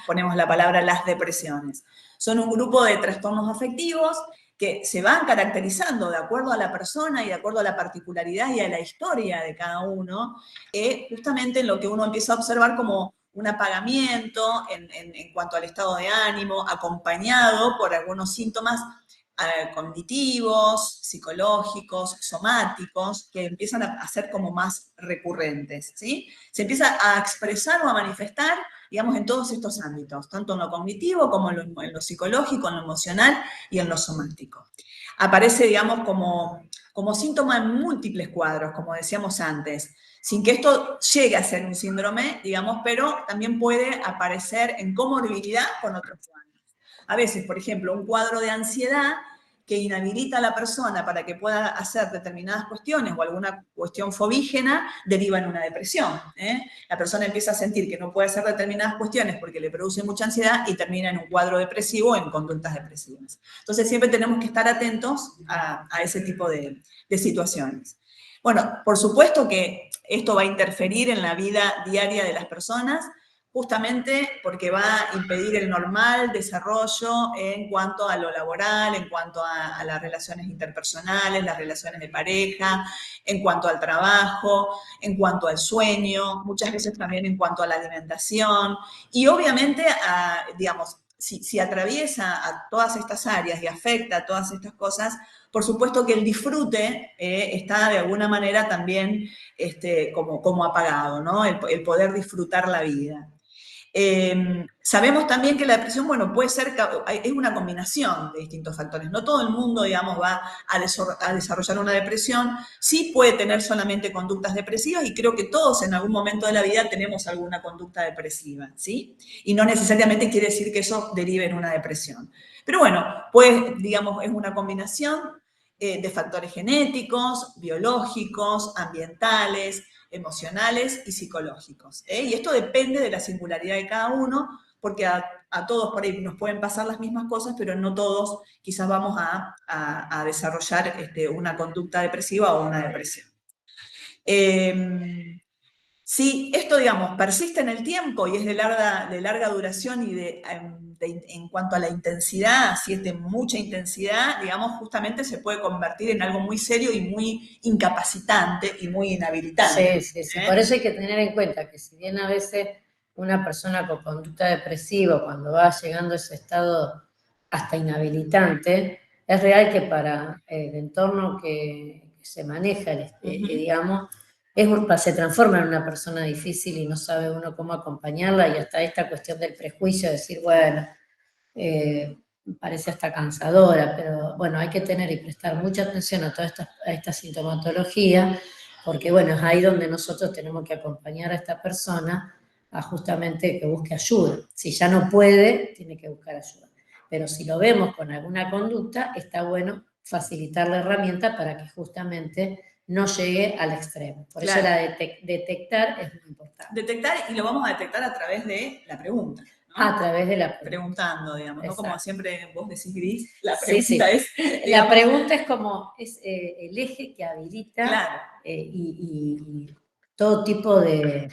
ponemos la palabra las depresiones. Son un grupo de trastornos afectivos que se van caracterizando de acuerdo a la persona y de acuerdo a la particularidad y a la historia de cada uno, justamente en lo que uno empieza a observar como un apagamiento en cuanto al estado de ánimo, acompañado por algunos síntomas cognitivos, psicológicos, somáticos, que empiezan a ser como más recurrentes, ¿sí? Se empieza a expresar o a manifestar, digamos, en todos estos ámbitos, tanto en lo cognitivo como en lo psicológico, en lo emocional y en lo somático. Aparece, digamos, como síntoma en múltiples cuadros, como decíamos antes, sin que esto llegue a ser un síndrome, digamos, pero también puede aparecer en comorbilidad con otros cuadros. A veces, por ejemplo, un cuadro de ansiedad que inhabilita a la persona para que pueda hacer determinadas cuestiones o alguna cuestión fobígena, deriva en una depresión. La persona empieza a sentir que no puede hacer determinadas cuestiones porque le produce mucha ansiedad y termina en un cuadro depresivo o en conductas depresivas. Entonces siempre tenemos que estar atentos a ese tipo de situaciones. Bueno, por supuesto que esto va a interferir en la vida diaria de las personas, justamente porque va a impedir el normal desarrollo en cuanto a lo laboral, en cuanto a las relaciones interpersonales, las relaciones de pareja, en cuanto al trabajo, en cuanto al sueño, muchas veces también en cuanto a la alimentación, y obviamente, digamos, si atraviesa a todas estas áreas y afecta a todas estas cosas, por supuesto que el disfrute está de alguna manera también como apagado, ¿no? El poder disfrutar la vida. Sabemos también que la depresión, bueno, puede ser, es una combinación de distintos factores. No todo el mundo, digamos, va a desarrollar una depresión. Sí puede tener solamente conductas depresivas y creo que todos en algún momento de la vida tenemos alguna conducta depresiva, ¿sí? Y no necesariamente quiere decir que eso derive en una depresión. Pero bueno, pues, digamos, es una combinación de factores genéticos, biológicos, ambientales, emocionales y psicológicos. Y esto depende de la singularidad de cada uno, porque a todos por ahí nos pueden pasar las mismas cosas, pero no todos quizás vamos a desarrollar una conducta depresiva o una depresión. Si esto, digamos, persiste en el tiempo y es de larga duración y en cuanto a la intensidad, si es de mucha intensidad, digamos, justamente se puede convertir en algo muy serio y muy incapacitante y muy inhabilitante. Sí. Por eso hay que tener en cuenta que si bien a veces una persona con conducta depresiva, cuando va llegando a ese estado hasta inhabilitante, es real que para el entorno que se maneja, digamos, se transforma en una persona difícil y no sabe uno cómo acompañarla, y hasta esta cuestión del prejuicio, decir, bueno, parece hasta cansadora, pero bueno, hay que tener y prestar mucha atención a toda esta sintomatología, porque bueno, es ahí donde nosotros tenemos que acompañar a esta persona a justamente que busque ayuda. Si ya no puede, tiene que buscar ayuda. Pero si lo vemos con alguna conducta, está bueno facilitar la herramienta para que justamente no llegue al extremo. Por eso la detectar es muy importante. Detectar, y lo vamos a detectar a través de la pregunta. ¿no? A través de la pregunta. Preguntando, digamos, ¿no? Como siempre vos decís, Gris, la pregunta es... Digamos, la pregunta es como, es el eje que habilita claro. y todo tipo de...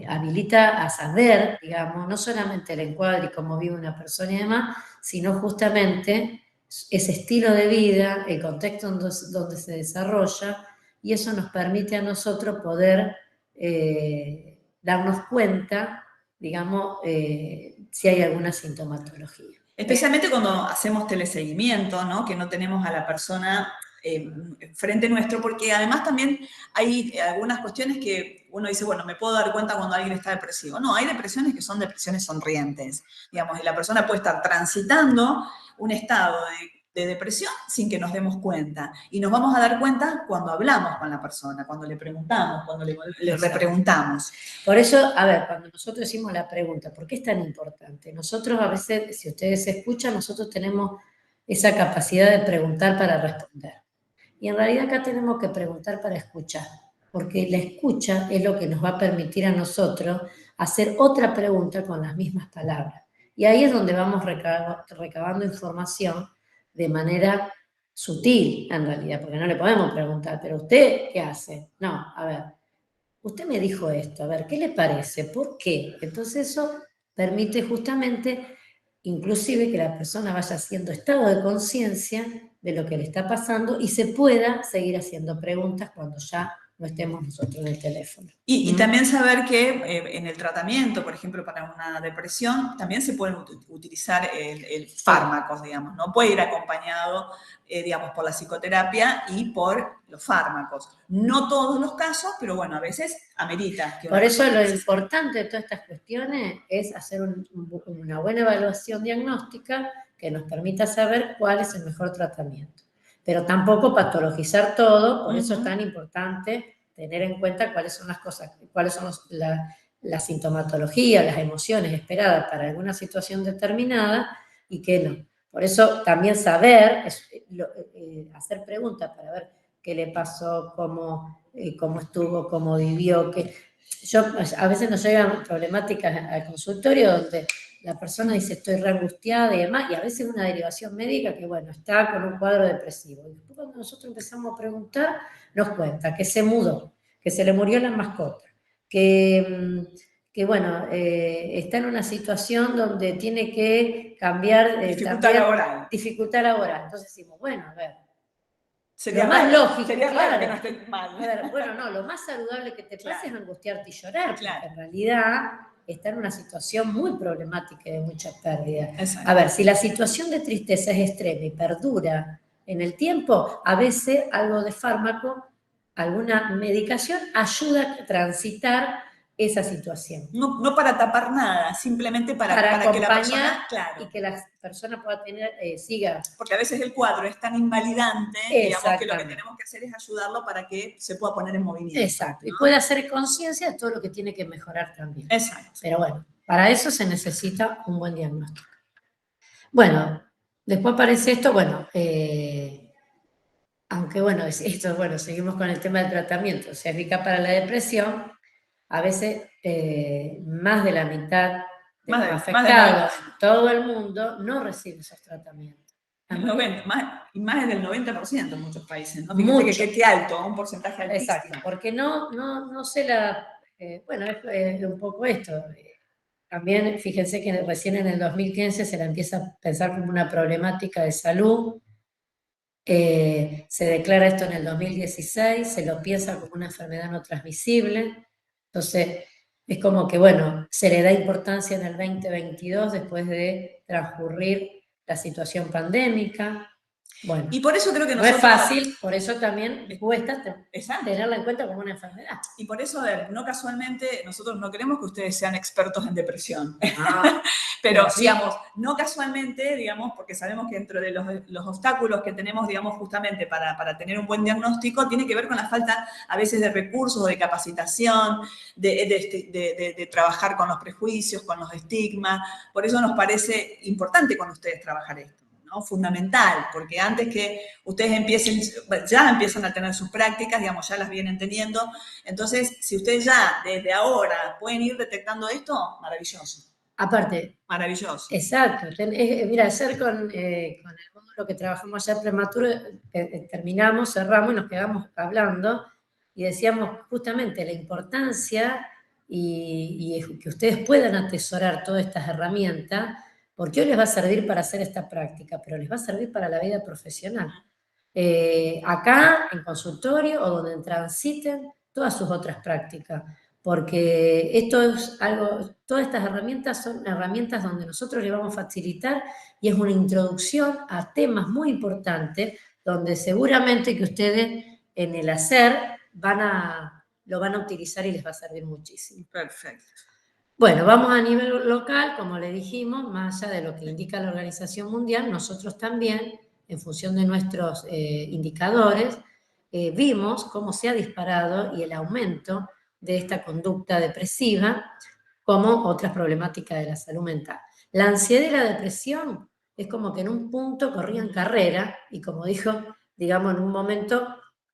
habilita a saber, digamos, no solamente el encuadre y cómo vive una persona y demás, sino justamente ese estilo de vida, el contexto donde se desarrolla, y eso nos permite a nosotros poder darnos cuenta, digamos, si hay alguna sintomatología. Especialmente cuando hacemos teleseguimiento, ¿no? Que no tenemos a la persona frente nuestro, porque además también hay algunas cuestiones que uno dice, bueno, me puedo dar cuenta cuando alguien está depresivo. No, hay depresiones que son depresiones sonrientes, digamos, y la persona puede estar transitando un estado de depresión sin que nos demos cuenta. Y nos vamos a dar cuenta cuando hablamos con la persona, cuando le preguntamos, cuando le repreguntamos. Por eso, a ver, cuando nosotros hicimos la pregunta, ¿por qué es tan importante? Nosotros a veces, si ustedes escuchan, nosotros tenemos esa capacidad de preguntar para responder. Y en realidad acá tenemos que preguntar para escuchar, porque la escucha es lo que nos va a permitir a nosotros hacer otra pregunta con las mismas palabras. Y ahí es donde vamos recabando información de manera sutil, en realidad, porque no le podemos preguntar, pero ¿usted qué hace? No, a ver, usted me dijo esto, a ver, ¿qué le parece? ¿Por qué? Entonces eso permite justamente, inclusive, que la persona vaya haciendo estado de conciencia de lo que le está pasando y se pueda seguir haciendo preguntas cuando ya no estemos nosotros en el teléfono. Y también saber que en el tratamiento, por ejemplo, para una depresión, también se pueden utilizar el fármacos, digamos, ¿no? Puede ir acompañado, digamos, por la psicoterapia y por los fármacos. No todos los casos, pero bueno, a veces amerita. Por eso lo importante de todas estas cuestiones es hacer una buena evaluación diagnóstica que nos permita saber cuál es el mejor tratamiento. Pero tampoco patologizar todo, por eso es tan importante tener en cuenta cuáles son las cosas, cuáles son la sintomatología, las emociones esperadas para alguna situación determinada y qué no. Por eso también saber, hacer preguntas para ver qué le pasó, cómo estuvo, cómo vivió. A veces nos llegan problemáticas al consultorio donde la persona dice estoy re angustiada y demás, y a veces una derivación médica que, bueno, está con un cuadro depresivo. Y después cuando nosotros empezamos a preguntar, nos cuenta que se mudó, que se le murió la mascota, que bueno, está en una situación donde tiene que cambiar... dificultad laboral. Entonces decimos, bueno, a ver, sería lo más raro, lógico, sería claro, raro que no esté mal. A ver, bueno, no, lo más saludable que te pase es angustiarte y llorar, porque Claro. en realidad está en una situación muy problemática y de mucha pérdida. Exacto. A ver, si la situación de tristeza es extrema y perdura en el tiempo, a veces algo de fármaco, alguna medicación ayuda a transitar esa situación. No para tapar nada, simplemente para que la persona, claro. Y que la persona pueda tener, siga. Porque a veces el cuadro es tan invalidante, digamos, que lo que tenemos que hacer es ayudarlo para que se pueda poner en movimiento. Exacto, ¿no? y pueda hacer conciencia de todo lo que tiene que mejorar también. Exacto. Pero bueno, para eso se necesita un buen diagnóstico. Bueno, después aparece esto, bueno, aunque bueno, bueno, seguimos con el tema del tratamiento, se aplica para la depresión, a veces más de la mitad de los afectados en todo el mundo no recibe esos tratamientos. Más del 90% en muchos países, ¿no? Mucho. Qué alto, un porcentaje altísimo. Exacto, porque no sé bueno, es un poco esto. También, fíjense que recién en el 2015 se la empieza a pensar como una problemática de salud. Se declara esto en el 2016, se lo piensa como una enfermedad no transmisible. Entonces, es como que, bueno, se le da importancia en el 2022 después de transcurrir la situación pandémica. Bueno, y por eso creo que no es fácil, por eso también cuesta tenerla en cuenta como una enfermedad. Y por eso, no casualmente, nosotros no queremos que ustedes sean expertos en depresión. Pero, sí, digamos, no casualmente, digamos, porque sabemos que dentro de los obstáculos que tenemos, digamos, justamente para tener un buen diagnóstico, tiene que ver con la falta a veces de recursos, de capacitación, de trabajar con los prejuicios, con los estigmas. Por eso nos parece importante con ustedes trabajar esto, ¿no? Fundamental, porque antes que ustedes ya empiezan a tener sus prácticas, digamos, ya las vienen teniendo. Entonces, si ustedes ya desde ahora pueden ir detectando esto, maravilloso. Aparte. Maravilloso. Exacto. Mira, ayer con el módulo que trabajamos allá prematuro, terminamos, cerramos y nos quedamos hablando y decíamos justamente la importancia y que ustedes puedan atesorar todas estas herramientas, porque hoy les va a servir para hacer esta práctica, pero les va a servir para la vida profesional. Acá, en consultorio o donde transiten todas sus otras prácticas. Porque esto es algo, todas estas herramientas son herramientas donde nosotros le vamos a facilitar y es una introducción a temas muy importantes donde seguramente que ustedes en el hacer lo van a utilizar y les va a servir muchísimo. Perfecto. Bueno, vamos a nivel local, como le dijimos, más allá de lo que indica la Organización Mundial, nosotros también, en función de nuestros indicadores, vimos cómo se ha disparado y el aumento de esta conducta depresiva, como otras problemáticas de la salud mental. La ansiedad y la depresión es como que en un punto corrían carrera y como dijo, digamos, en un momento,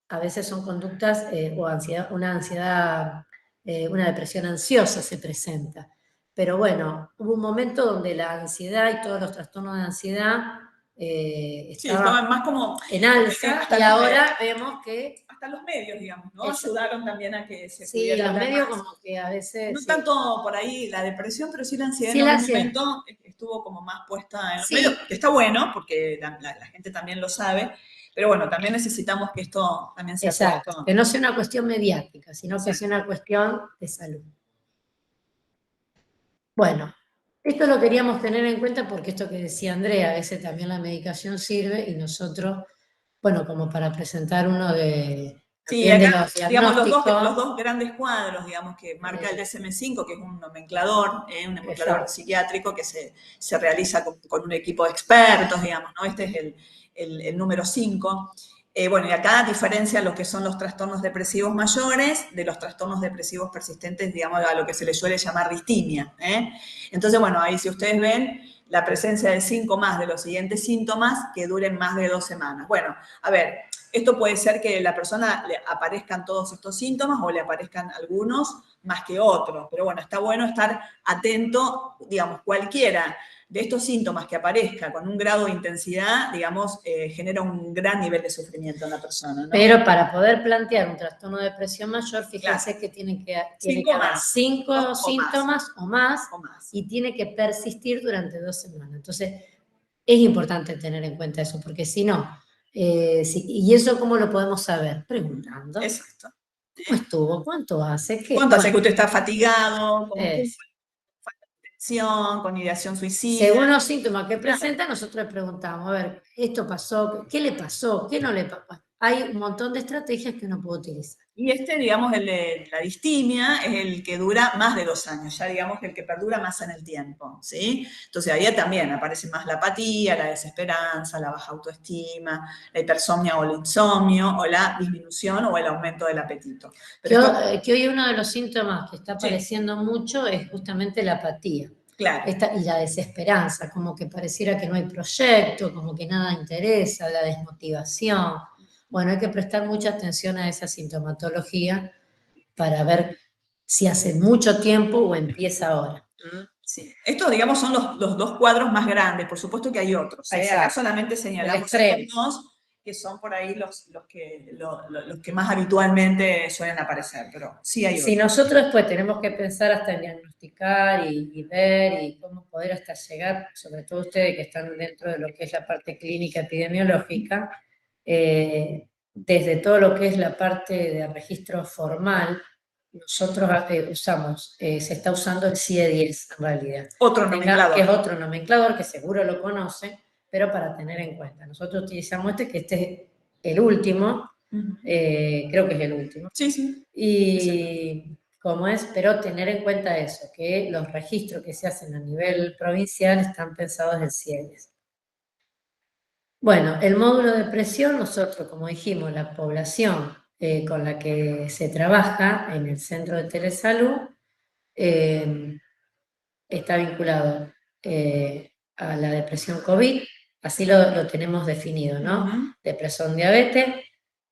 a veces son conductas o ansiedad, una depresión ansiosa se presenta. Pero bueno, hubo un momento donde la ansiedad y todos los trastornos de ansiedad estaban más como en alza y ahora vemos que... Hasta los medios, digamos, ¿no? Ayudaron también a que se pudiera... Sí, los medios como que a veces... No tanto por ahí la depresión, pero sí la ansiedad sí, en algún momento estuvo como más puesta en los medios, que está bueno, porque la gente también lo sabe, pero bueno, también necesitamos que esto también sea puesto. Que no sea una cuestión mediática, sino que sea una cuestión de salud. Bueno, esto lo queríamos tener en cuenta porque esto que decía Andrea, a veces también la medicación sirve y nosotros, bueno, como para presentar uno de... Sí, acá, digamos, los dos grandes cuadros, digamos, que marca el DSM-5, que es un nomenclador psiquiátrico que se realiza con un equipo de expertos, digamos, ¿no? Este es el número 5. Bueno, y acá diferencia lo que son los trastornos depresivos mayores de los trastornos depresivos persistentes, digamos, a lo que se le suele llamar distimia. Entonces, bueno, ahí si ustedes ven la presencia de 5 más de los siguientes síntomas que duren más de 2 semanas. Bueno, a ver, esto puede ser que a la persona le aparezcan todos estos síntomas o le aparezcan algunos más que otros, pero bueno, está bueno estar atento, digamos, cualquiera de estos síntomas que aparezca con un grado de intensidad, digamos, genera un gran nivel de sufrimiento en la persona, ¿no? Pero para poder plantear un trastorno de depresión mayor, fíjense que tiene que haber 5 síntomas o más y tiene que persistir durante 2 semanas. Entonces, es importante tener en cuenta eso, porque si no, ¿y eso cómo lo podemos saber? Preguntando. Exacto. ¿Cómo estuvo? ¿Cuánto hace? ¿Cuánto hace que usted está fatigado? Con ideación suicida. Según los síntomas que presenta, nosotros le preguntamos, a ver, esto pasó, ¿qué le pasó? ¿Qué no le pasó? Hay un montón de estrategias que uno puede utilizar. Y digamos, el de la distimia es el que dura más de 2 años, ya digamos el que perdura más en el tiempo, ¿sí? Entonces ahí también aparece más la apatía, la desesperanza, la baja autoestima, la hipersomnia o el insomnio, o la disminución o el aumento del apetito. Pero que hoy uno de los síntomas que está apareciendo mucho es justamente la apatía. Claro. Y la desesperanza, como que pareciera que no hay proyecto, como que nada interesa, la desmotivación. Bueno, hay que prestar mucha atención a esa sintomatología para ver si hace mucho tiempo o empieza ahora. Sí. Estos, digamos, son los 2 cuadros más grandes. Por supuesto que hay otros. Acá solamente señalamos estos 2, que son por ahí los que más habitualmente suelen aparecer, pero sí hay otros. Si nosotros después tenemos que pensar hasta en diagnosticar y ver y cómo poder hasta llegar, sobre todo ustedes que están dentro de lo que es la parte clínica epidemiológica, desde todo lo que es la parte de registro formal, nosotros usamos, se está usando el CIE-10 en realidad. Otro nomenclador. Que es otro nomenclador que seguro lo conoce, pero para tener en cuenta. Nosotros utilizamos que este es el último, creo que es el último. Sí. Y como es, pero tener en cuenta eso, que los registros que se hacen a nivel provincial están pensados en CIE-10. Bueno, el módulo de depresión, nosotros, como dijimos, la población con la que se trabaja en el centro de telesalud está vinculado a la depresión COVID, así lo tenemos definido, ¿no? Depresión diabetes,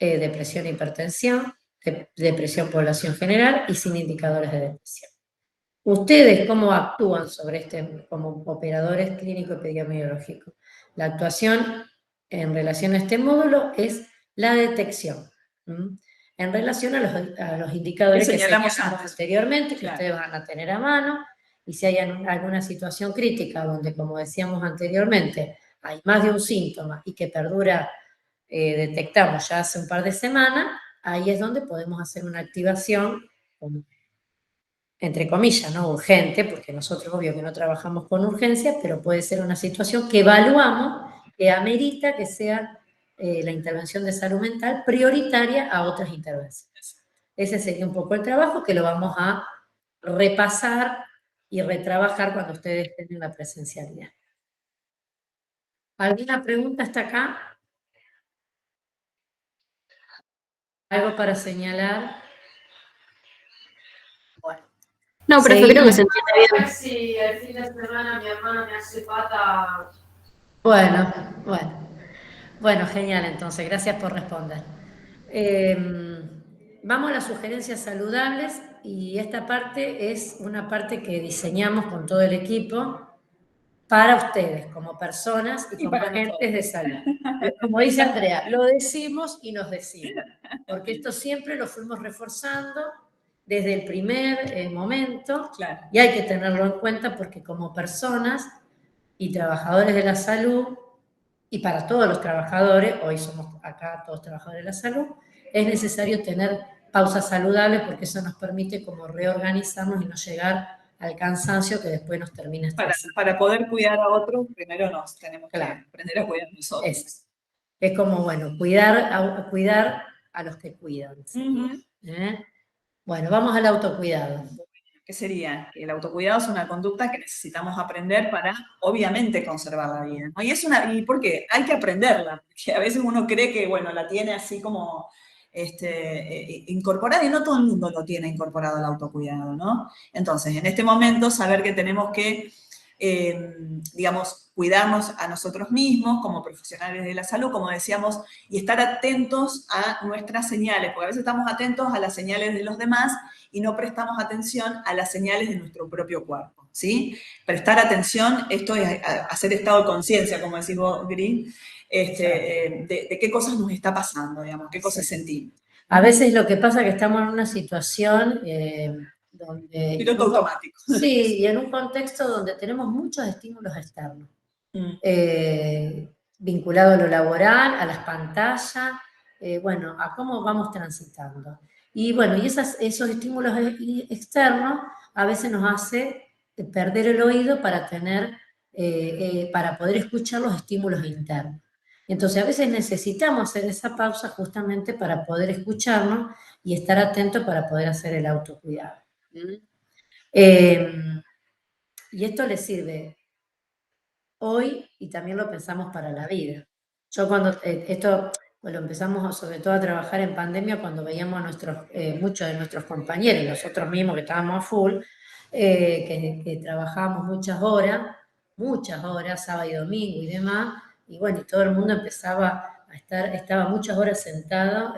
depresión hipertensión, depresión población general y sin indicadores de depresión. ¿Ustedes cómo actúan sobre como operadores clínico-epidemiológicos? La actuación en relación a este módulo es la detección. En relación a los indicadores que señalamos anteriormente, que ustedes van a tener a mano, y si hay alguna situación crítica donde, como decíamos anteriormente, hay más de un síntoma y que perdura, detectamos ya hace un par de semanas, ahí es donde podemos hacer una activación, entre comillas, no urgente, porque nosotros obvio que no trabajamos con urgencias, pero puede ser una situación que evaluamos, que amerita que sea la intervención de salud mental prioritaria a otras intervenciones. Ese sería un poco el trabajo que lo vamos a repasar y retrabajar cuando ustedes estén en la presencialidad. ¿Alguna pregunta hasta acá? ¿Algo para señalar? Bueno. No, profe, creo que se entiende bien. A ver si el fin de semana mi hermano me hace pata. Bueno, genial, entonces, gracias por responder. Vamos a las sugerencias saludables y esta parte es una parte que diseñamos con todo el equipo para ustedes, como personas y como agentes de salud. Como dice Andrea, lo decimos y nos decimos, porque esto siempre lo fuimos reforzando desde el primer momento, Claro. y hay que tenerlo en cuenta porque como personas y trabajadores de la salud, y para todos los trabajadores, hoy somos acá todos trabajadores de la salud, es necesario tener pausas saludables porque eso nos permite como reorganizarnos y no llegar al cansancio que después nos termina estresando. Para poder cuidar a otros, primero nos tenemos Claro. que aprender a cuidar nosotros. Es como, bueno, cuidar a los que cuidan. Bueno, vamos al autocuidado. ¿Qué sería? Que el autocuidado es una conducta que necesitamos aprender para, obviamente, conservar la vida, ¿no? ¿Y por qué? Hay que aprenderla, porque a veces uno cree que, bueno, la tiene así como incorporada y no todo el mundo lo tiene incorporado el autocuidado, ¿no? Entonces, en este momento, saber que tenemos que, digamos, cuidarnos a nosotros mismos como profesionales de la salud, como decíamos, y estar atentos a nuestras señales, porque a veces estamos atentos a las señales de los demás y no prestamos atención a las señales de nuestro propio cuerpo, ¿sí? Prestar atención, esto es hacer estado de conciencia, como decís vos, Gris, de qué cosas nos está pasando, digamos, qué cosas sentimos. A veces lo que pasa es que estamos en una situación donde... Piloto automático. Sí, y en un contexto donde tenemos muchos estímulos externos, vinculado a lo laboral, a las pantallas, bueno, a cómo vamos transitando. Y bueno, y esos estímulos externos a veces nos hace perder el oído para para poder escuchar los estímulos internos. Entonces a veces necesitamos hacer esa pausa justamente para poder escucharnos y estar atentos para poder hacer el autocuidado. Y esto les sirve hoy y también lo pensamos para la vida. Yo cuando esto lo empezamos sobre todo a trabajar en pandemia cuando veíamos a muchos de nuestros compañeros, nosotros mismos que estábamos a full, que trabajábamos muchas horas, sábado y domingo y demás, y bueno, y todo el mundo estaba muchas horas sentado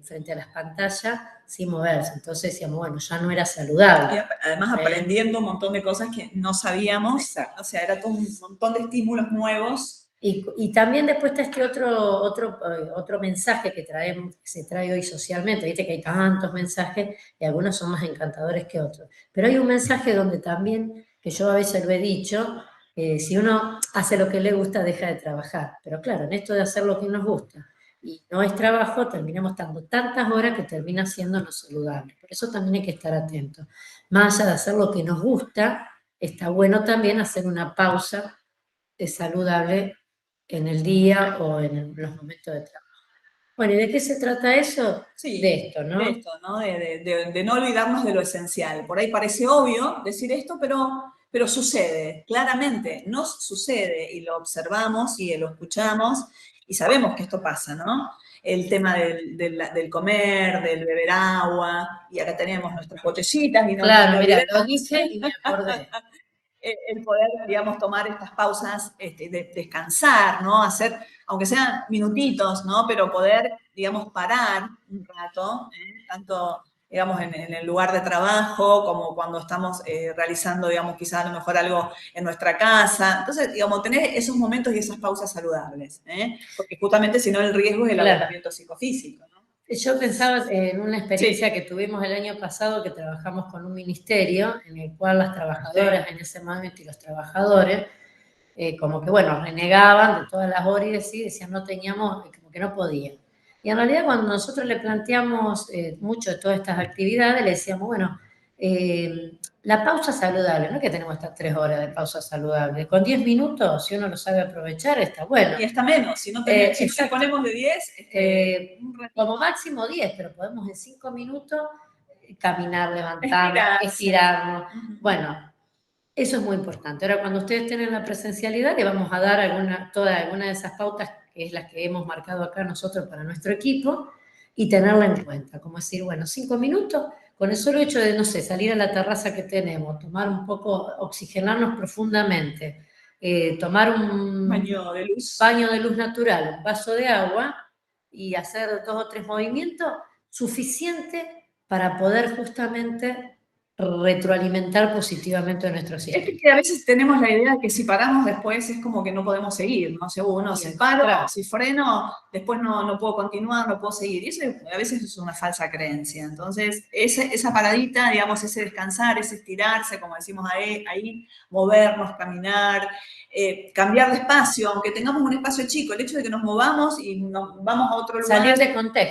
frente a las pantallas sin moverse. Entonces decíamos, bueno, ya no era saludable. Y además aprendiendo un montón de cosas que no sabíamos. Exacto. O sea, era todo un montón de estímulos nuevos. Y también después está este otro mensaje que se trae hoy socialmente. Viste que hay tantos mensajes y algunos son más encantadores que otros. Pero hay un mensaje donde también, que yo a veces lo he dicho, si uno hace lo que le gusta, deja de trabajar. Pero claro, en esto de hacer lo que nos gusta y no es trabajo, terminamos estando tantas horas que termina siendo no saludable. Por eso también hay que estar atentos. Más allá de hacer lo que nos gusta, está bueno también hacer una pausa saludable en el día o en los momentos de trabajo. Bueno, ¿y de qué se trata eso? Sí, de esto, ¿no? De esto, ¿no? De no olvidarnos de lo esencial. Por ahí parece obvio decir esto, pero sucede, claramente, nos sucede y lo observamos y lo escuchamos y sabemos que esto pasa, ¿no? El tema del comer, del beber agua, y ahora tenemos nuestras botellitas. Y no, claro, mira, lo dije y me acordé. El poder, digamos, tomar estas pausas, de descansar, ¿no? Hacer, aunque sean minutitos, ¿no? Pero poder, digamos, parar un rato, tanto, digamos, en el lugar de trabajo, como cuando estamos realizando, digamos, quizás a lo mejor algo en nuestra casa. Entonces, digamos, tener esos momentos y esas pausas saludables, porque justamente si no el riesgo es el agotamiento psicofísico, ¿no? Yo pensaba en una experiencia que tuvimos el año pasado, que trabajamos con un ministerio, en el cual las trabajadoras en ese momento y los trabajadores, como que, bueno, renegaban de todas las horas y decían no teníamos, como que no podían. Y en realidad cuando nosotros le planteamos mucho de todas estas actividades, le decíamos, bueno, La pausa saludable, no es que tenemos estas 3 horas de pausa saludable, con 10 minutos, si uno lo sabe aprovechar, está bueno. Y está menos, si no si le ponemos de 10, como máximo 10, pero podemos en 5 minutos caminar, levantarnos, estirarnos. Bueno, eso es muy importante. Ahora, cuando ustedes tienen la presencialidad, le vamos a dar alguna de esas pautas, que es las que hemos marcado acá nosotros para nuestro equipo, y tenerla en cuenta. Como decir, bueno, 5 minutos, con el solo hecho de, no sé, salir a la terraza que tenemos, tomar un poco, oxigenarnos profundamente, tomar un baño de luz natural, un vaso de agua, y hacer 2 o 3 movimientos, suficiente para poder justamente retroalimentar positivamente a nuestro sistema. Es que a veces tenemos la idea de que si paramos después es como que no podemos seguir, ¿no? O sea, si paro, claro, si freno, después no puedo continuar, no puedo seguir. Y eso a veces es una falsa creencia. Entonces, esa paradita, digamos, ese descansar, ese estirarse, como decimos ahí movernos, caminar, cambiar de espacio, aunque tengamos un espacio chico, el hecho de que nos movamos y nos vamos a otro lugar.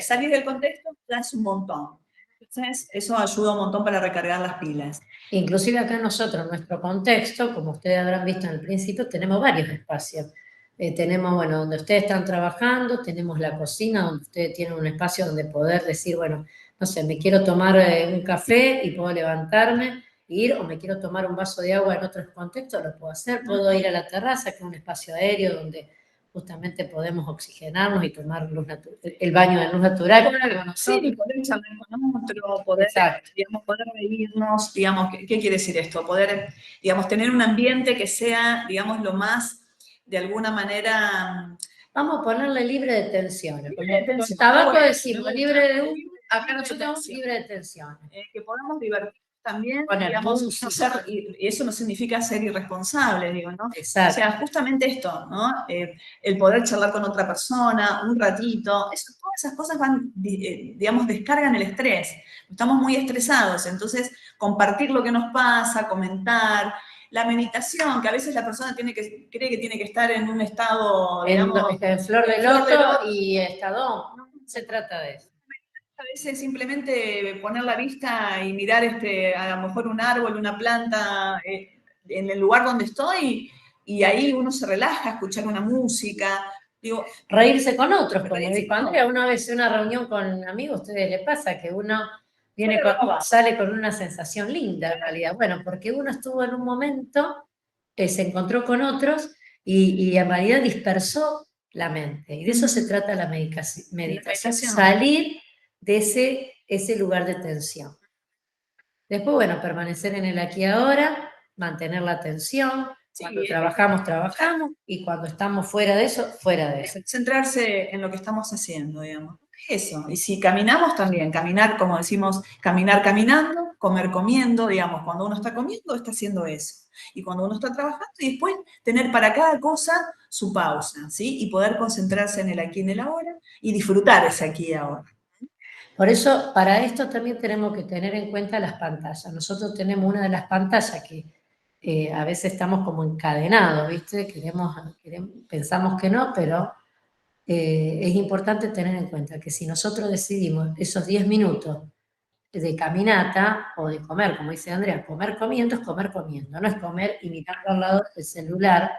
Salir del contexto ya es un montón. Entonces, eso ayuda un montón para recargar las pilas. Inclusive acá nosotros, en nuestro contexto, como ustedes habrán visto en el principio, tenemos varios espacios. Tenemos, bueno, donde ustedes están trabajando, tenemos la cocina, donde ustedes tienen un espacio donde poder decir, bueno, no sé, me quiero tomar un café y puedo levantarme, ir, o me quiero tomar un vaso de agua en otros contextos, lo puedo hacer. Puedo ir a la terraza, que es un espacio aéreo donde justamente podemos oxigenarnos y tomar el baño de luz natural. Sí, y poder charlar con otro, poder reírnos, digamos, ¿qué quiere decir esto? Poder, digamos, tener un ambiente que sea, digamos, lo más, de alguna manera... Vamos a ponerle libre de tensiones. Con tabaco decimos libre de humo, acá nosotros tenemos libre de tensiones. Que podamos divertirnos también, digamos, y eso no significa ser irresponsable, digo, ¿no? Exacto. O sea, justamente esto, ¿no? El poder charlar con otra persona, un ratito, todas esas cosas van, digamos, descargan el estrés. Estamos muy estresados, entonces compartir lo que nos pasa, comentar, la meditación, que a veces la persona cree que tiene que estar en un estado, digamos... En flor de loto y estado, no se trata de eso. A veces simplemente poner la vista y mirar a lo mejor un árbol, una planta, en el lugar donde estoy, y ahí uno se relaja, escuchar una música. Digo, reírse con otros, como dijo Andrea, una vez en una reunión con amigos, a ustedes les pasa que uno sale con una sensación linda en realidad. Bueno, porque uno estuvo en un momento, se encontró con otros y en realidad dispersó la mente. Y de eso se trata la meditación. Salir de ese lugar de tensión. Después, bueno, permanecer en el aquí y ahora, mantener la atención. Cuando trabajamos, y cuando estamos fuera de eso, fuera de eso. Centrarse en lo que estamos haciendo, digamos. Eso. Y si caminamos también, caminar, como decimos, caminar caminando, comer comiendo, digamos, cuando uno está comiendo, está haciendo eso. Y cuando uno está trabajando, y después tener para cada cosa su pausa, ¿sí? Y poder concentrarse en el aquí y en el ahora, y disfrutar ese aquí y ahora. Por eso, para esto también tenemos que tener en cuenta las pantallas. Nosotros tenemos una de las pantallas que a veces estamos como encadenados, ¿viste? Pensamos que no, pero es importante tener en cuenta que si nosotros decidimos esos 10 minutos de caminata o de comer, como dice Andrea, comer comiendo es comer comiendo, no es comer y mirando al lado del celular,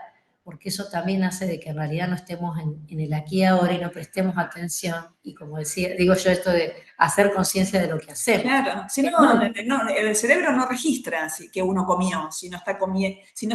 porque eso también hace de que en realidad no estemos en el aquí y ahora y no prestemos atención, y como digo yo, esto de hacer conciencia de lo que hacemos. Claro, si no, el cerebro no registra que uno comió, si no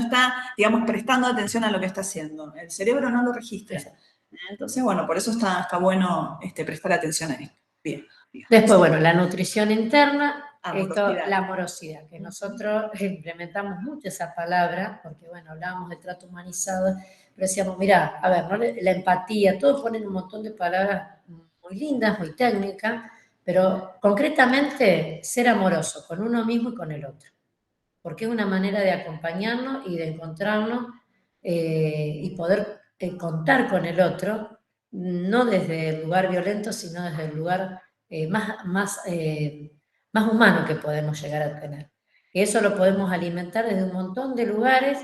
está, digamos, prestando atención a lo que está haciendo. El cerebro no lo registra. Exacto. Entonces, bueno, por eso está bueno prestar atención a esto. Bien. Después, bueno, la nutrición interna, la amorosidad, que nosotros implementamos mucho esa palabra, porque, bueno, hablábamos de trato humanizado, pero decíamos, mira, a ver, ¿no? La empatía, todos ponen un montón de palabras muy lindas, muy técnicas, pero concretamente ser amoroso con uno mismo y con el otro, porque es una manera de acompañarnos y de encontrarnos y poder contar con el otro, no desde el lugar violento, sino desde el lugar más humano que podemos llegar a tener. Y eso lo podemos alimentar desde un montón de lugares,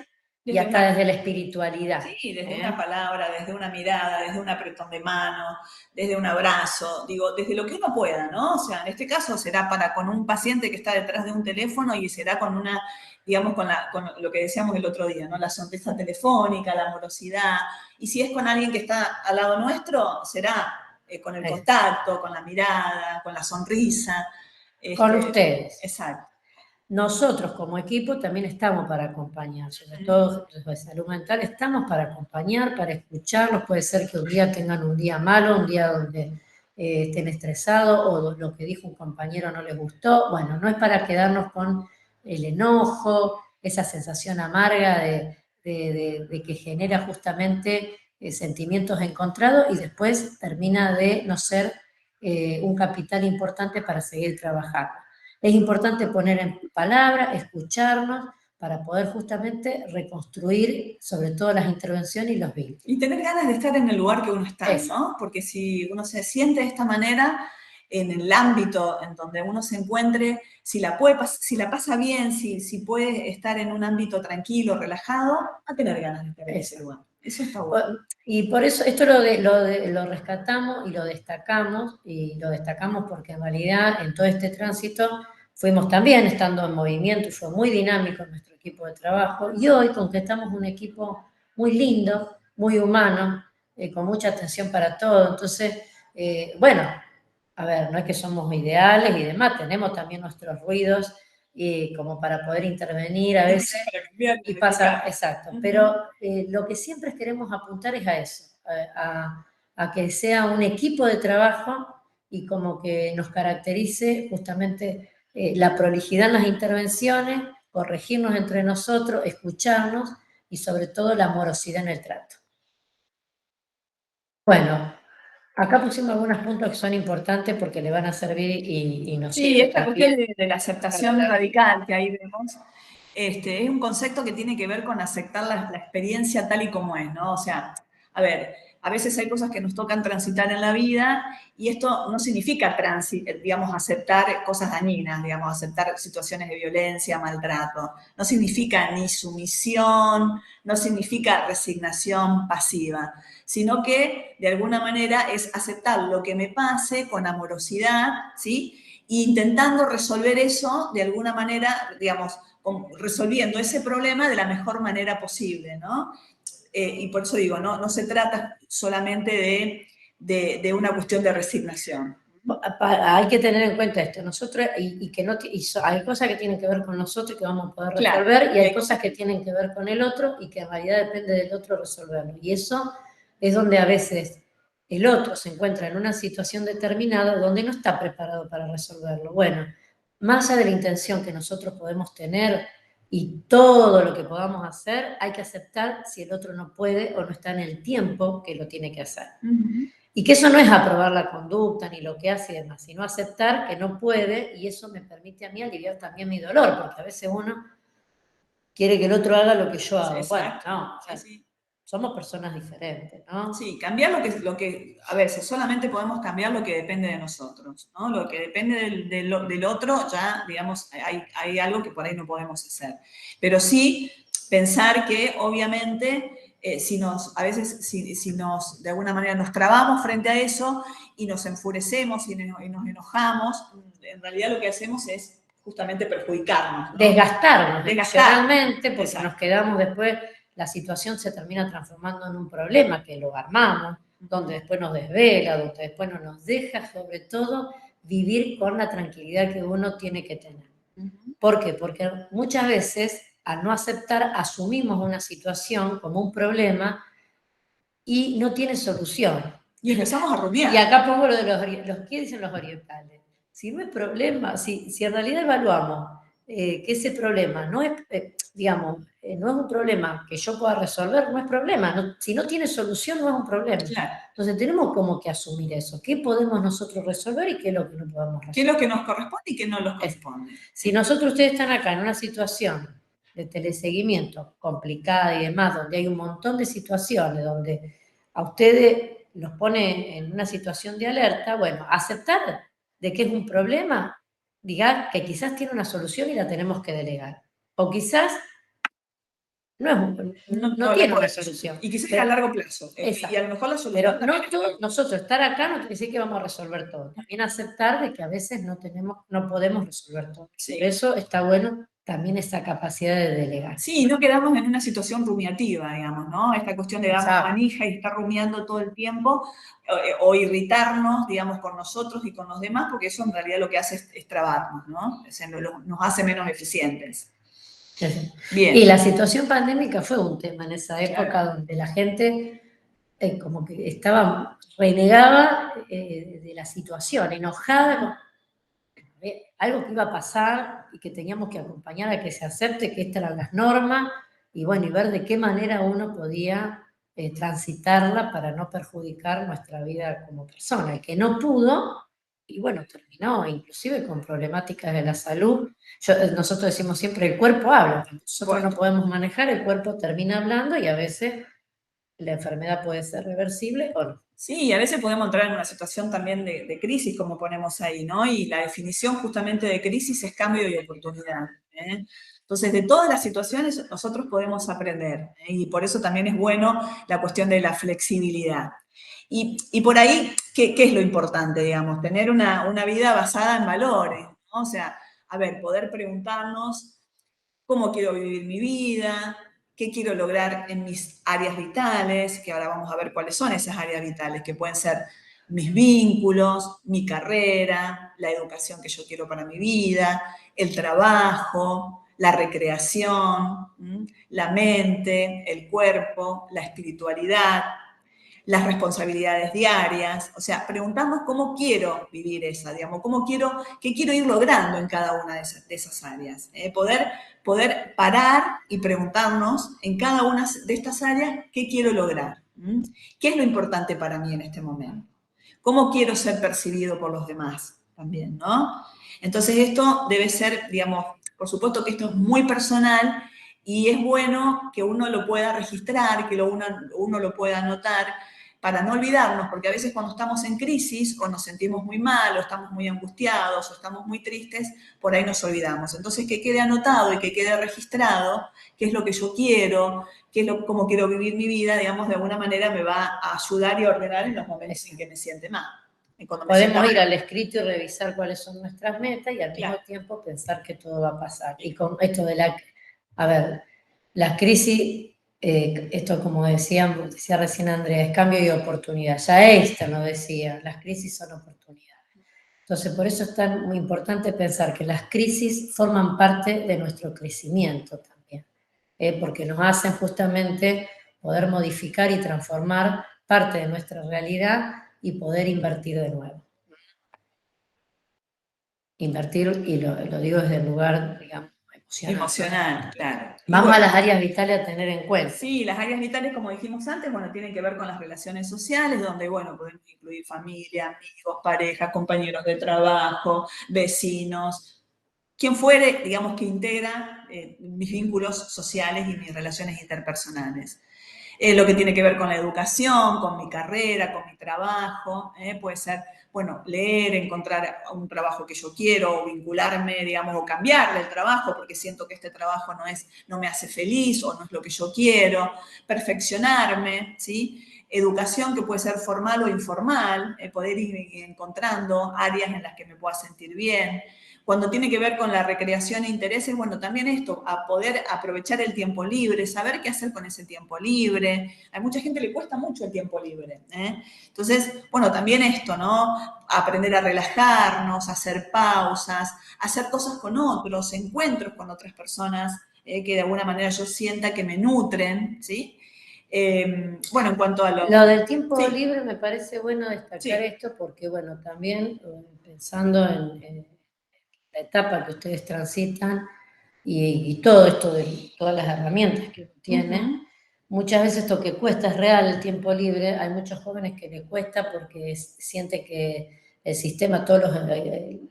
y hasta desde la espiritualidad. Sí, desde una palabra, desde una mirada, desde un apretón de mano, desde un abrazo, digo, desde lo que uno pueda, ¿no? O sea, en este caso será con un paciente que está detrás de un teléfono y será con una, digamos, con lo que decíamos el otro día, ¿no? La sonrisa telefónica, la amorosidad. Y si es con alguien que está al lado nuestro, será con el contacto, con la mirada, con la sonrisa. Con ustedes. Exacto. Nosotros como equipo también estamos para acompañar, sobre todo desde salud mental, estamos para acompañar, para escucharlos. Puede ser que un día tengan un día malo, un día donde estén estresados o lo que dijo un compañero no les gustó. Bueno, no es para quedarnos con el enojo, esa sensación amarga de que genera justamente sentimientos encontrados y después termina de no ser un capital importante para seguir trabajando. Es importante poner en palabras, escucharnos, para poder justamente reconstruir sobre todo las intervenciones y los vínculos. Y tener ganas de estar en el lugar que uno está, ¿no? Porque si uno se siente de esta manera, en el ámbito en donde uno se encuentre, si la pasa bien, si puede estar en un ámbito tranquilo, relajado, va a tener ganas de estar en ese lugar. Eso está bueno. Y por eso esto lo rescatamos y lo destacamos porque en realidad en todo este tránsito fuimos también estando en movimiento y fue muy dinámico nuestro equipo de trabajo y hoy conquistamos un equipo muy lindo, muy humano, con mucha atención para todo. Entonces, bueno, a ver, no es que somos ideales y demás, tenemos también nuestros ruidos como para poder intervenir a veces y pasa, exacto, pero lo que siempre queremos apuntar es a eso, a que sea un equipo de trabajo y como que nos caracterice justamente la prolijidad en las intervenciones, corregirnos entre nosotros, escucharnos y sobre todo la amorosidad en el trato. Bueno, acá pusimos algunos puntos que son importantes porque le van a servir y nos sirve. Sí, esta cuestión de la aceptación radical que ahí vemos, es un concepto que tiene que ver con aceptar la experiencia tal y como es, ¿no? O sea, a ver, a veces hay cosas que nos tocan transitar en la vida y esto no significa digamos, aceptar cosas dañinas, digamos, aceptar situaciones de violencia, maltrato. No significa ni sumisión, no significa resignación pasiva, sino que de alguna manera es aceptar lo que me pase con amorosidad, ¿sí? E intentando resolver eso de alguna manera, digamos, resolviendo ese problema de la mejor manera posible, ¿no? Y por eso digo, no se trata solamente de una cuestión de resignación. Hay que tener en cuenta esto, nosotros, hay cosas que tienen que ver con nosotros y que vamos a poder resolver, claro, y hay cosas que tienen que ver con el otro y que en realidad depende del otro resolverlo. Y eso es donde a veces el otro se encuentra en una situación determinada donde no está preparado para resolverlo. Bueno, más allá de la intención que nosotros podemos tener y todo lo que podamos hacer, hay que aceptar si el otro no puede o no está en el tiempo que lo tiene que hacer. Y que eso no es aprobar la conducta ni lo que hace y demás, sino aceptar que no puede y eso me permite a mí aliviar también mi dolor, porque a veces uno quiere que el otro haga lo que yo hago. Bueno, no, o sea, sí. Somos personas diferentes, ¿no? Sí, cambiar lo que a veces solamente podemos cambiar lo que depende de nosotros, ¿no? Lo que depende del otro, ya, digamos, hay algo que por ahí no podemos hacer. Pero sí pensar que, obviamente, a veces si nos, de alguna manera, nos trabamos frente a eso y nos enfurecemos y nos enojamos, en realidad lo que hacemos es justamente perjudicarnos, ¿no? Desgastarnos emocionalmente, porque exacto, nos quedamos después, la situación se termina transformando en un problema que lo armamos, donde después nos desvela, donde después no nos deja, sobre todo, vivir con la tranquilidad que uno tiene que tener. ¿Por qué? Porque muchas veces, al no aceptar, asumimos una situación como un problema y no tiene solución. Y empezamos a rumiar. Y acá pongo lo de ¿qué dicen los orientales? Si no es problema, si en realidad evaluamos que ese problema no es, digamos, no es un problema que yo pueda resolver, no es problema. No, si no tiene solución, no es un problema. Claro. Entonces tenemos como que asumir eso. ¿Qué podemos nosotros resolver y qué es lo que no podemos resolver? ¿Qué es lo que nos corresponde y qué no nos corresponde? Si ustedes están acá en una situación de teleseguimiento complicada y demás, donde hay un montón de situaciones, donde a ustedes los pone en una situación de alerta, bueno, aceptar de que es un problema, diga que quizás tiene una solución y la tenemos que delegar. O quizás no tiene una solución. Y quizás a largo plazo. Y a lo mejor la solución. Pero nosotros estar acá no quiere decir que vamos a resolver todo. También aceptar de que a veces no podemos resolver todo. Sí. Por eso está bueno también esa capacidad de delegar. Sí, no quedarnos en una situación rumiativa, digamos, ¿no? Esta cuestión de darnos manija y estar rumiando todo el tiempo, o irritarnos, digamos, con nosotros y con los demás, porque eso en realidad lo que hace es trabarnos, ¿no? O sea, nos hace menos eficientes. Bien. Y la situación pandémica fue un tema en esa época, donde la gente como que estaba renegada de la situación, enojada, algo que iba a pasar y que teníamos que acompañar a que se acepte que estas eran las normas, y bueno, y ver de qué manera uno podía transitarla para no perjudicar nuestra vida como persona. El que no pudo, y bueno, terminó inclusive con problemáticas de la salud. Nosotros decimos siempre, el cuerpo habla. Nosotros no podemos manejar, el cuerpo termina hablando y a veces la enfermedad puede ser reversible o no. Sí, a veces podemos entrar en una situación también de crisis, como ponemos ahí, ¿no? Y la definición justamente de crisis es cambio y oportunidad, ¿eh? Entonces, de todas las situaciones nosotros podemos aprender, ¿eh? Y por eso también es bueno la cuestión de la flexibilidad. Y por ahí, ¿qué es lo importante, digamos? Tener una vida basada en valores, ¿no? O sea, a ver, poder preguntarnos cómo quiero vivir mi vida, qué quiero lograr en mis áreas vitales, que ahora vamos a ver cuáles son esas áreas vitales, que pueden ser mis vínculos, mi carrera, la educación que yo quiero para mi vida, el trabajo, la recreación, la mente, el cuerpo, la espiritualidad, las responsabilidades diarias, o sea, preguntarnos cómo quiero vivir esa, digamos, qué quiero ir logrando en cada una de esas áreas. Poder parar y preguntarnos en cada una de estas áreas qué quiero lograr, qué es lo importante para mí en este momento, cómo quiero ser percibido por los demás también, ¿no? Entonces esto debe ser, digamos, por supuesto que esto es muy personal y es bueno que uno lo pueda registrar, que uno lo pueda anotar, para no olvidarnos, porque a veces cuando estamos en crisis o nos sentimos muy mal o estamos muy angustiados o estamos muy tristes, por ahí nos olvidamos. Entonces, que quede anotado y que quede registrado qué es lo que yo quiero, cómo quiero vivir mi vida, digamos, de alguna manera me va a ayudar y a ordenar en los momentos en que me siente mal. Podemos ir al escrito y revisar cuáles son nuestras metas y al mismo tiempo pensar que todo va a pasar. Y con esto de la crisis... esto como decía recién Andrea, es cambio y oportunidad. Ya Einstein lo decía, las crisis son oportunidades. Entonces, por eso es tan muy importante pensar que las crisis forman parte de nuestro crecimiento también, porque nos hacen justamente poder modificar y transformar parte de nuestra realidad y poder invertir de nuevo. Invertir, y lo digo desde el lugar, digamos, emocional, claro. Vamos a las áreas vitales a tener en cuenta. Sí, las áreas vitales, como dijimos antes, bueno, tienen que ver con las relaciones sociales, donde, bueno, podemos incluir familia, amigos, pareja, compañeros de trabajo, vecinos, quien fuere, digamos, que integra mis vínculos sociales y mis relaciones interpersonales. Lo que tiene que ver con la educación, con mi carrera, con mi trabajo, puede ser, bueno, leer, encontrar un trabajo que yo quiero, o vincularme, digamos, o cambiarle el trabajo porque siento que este trabajo no me hace feliz o no es lo que yo quiero, perfeccionarme, ¿sí? Educación que puede ser formal o informal, poder ir encontrando áreas en las que me pueda sentir bien. Cuando tiene que ver con la recreación e intereses, bueno, también esto, a poder aprovechar el tiempo libre, saber qué hacer con ese tiempo libre. A mucha gente le cuesta mucho el tiempo libre, ¿eh? Entonces, bueno, también esto, ¿no? Aprender a relajarnos, hacer pausas, hacer cosas con otros, encuentros con otras personas que de alguna manera yo sienta que me nutren, ¿sí? Bueno, en cuanto a lo del tiempo libre, me parece bueno destacar esto porque, bueno, también pensando en la etapa que ustedes transitan y todo esto de todas las herramientas que tienen, muchas veces esto que cuesta es real, el tiempo libre. Hay muchos jóvenes que les cuesta porque siente que el sistema, todos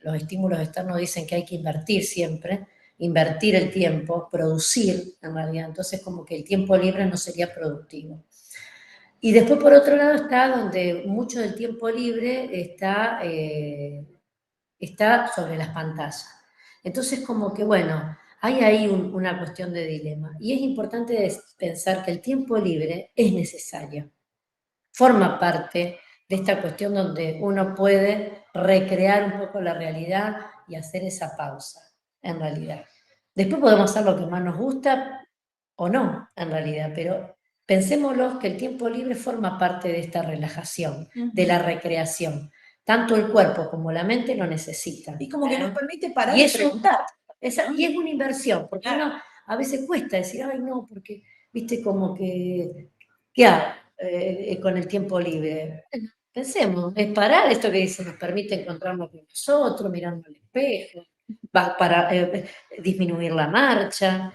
los estímulos externos dicen que hay que invertir siempre, invertir el tiempo, producir en realidad, entonces como que el tiempo libre no sería productivo. Y después por otro lado está donde mucho del tiempo libre está sobre las pantallas. Entonces como que, bueno, hay ahí una cuestión de dilema. Y es importante pensar que el tiempo libre es necesario. Forma parte de esta cuestión donde uno puede recrear un poco la realidad y hacer esa pausa, en realidad. Después podemos hacer lo que más nos gusta o no, en realidad, pero pensémoslo que el tiempo libre forma parte de esta relajación, de la recreación. Tanto el cuerpo como la mente lo necesitan. Y como que nos permite parar Y y eso, preguntar. y es una inversión, porque Claro. uno a veces cuesta decir, ay no, porque, viste, como que, ¿qué hago con el tiempo libre? Pensemos, es parar esto que dice, nos permite encontrarnos con nosotros, mirando al espejo, para disminuir la marcha,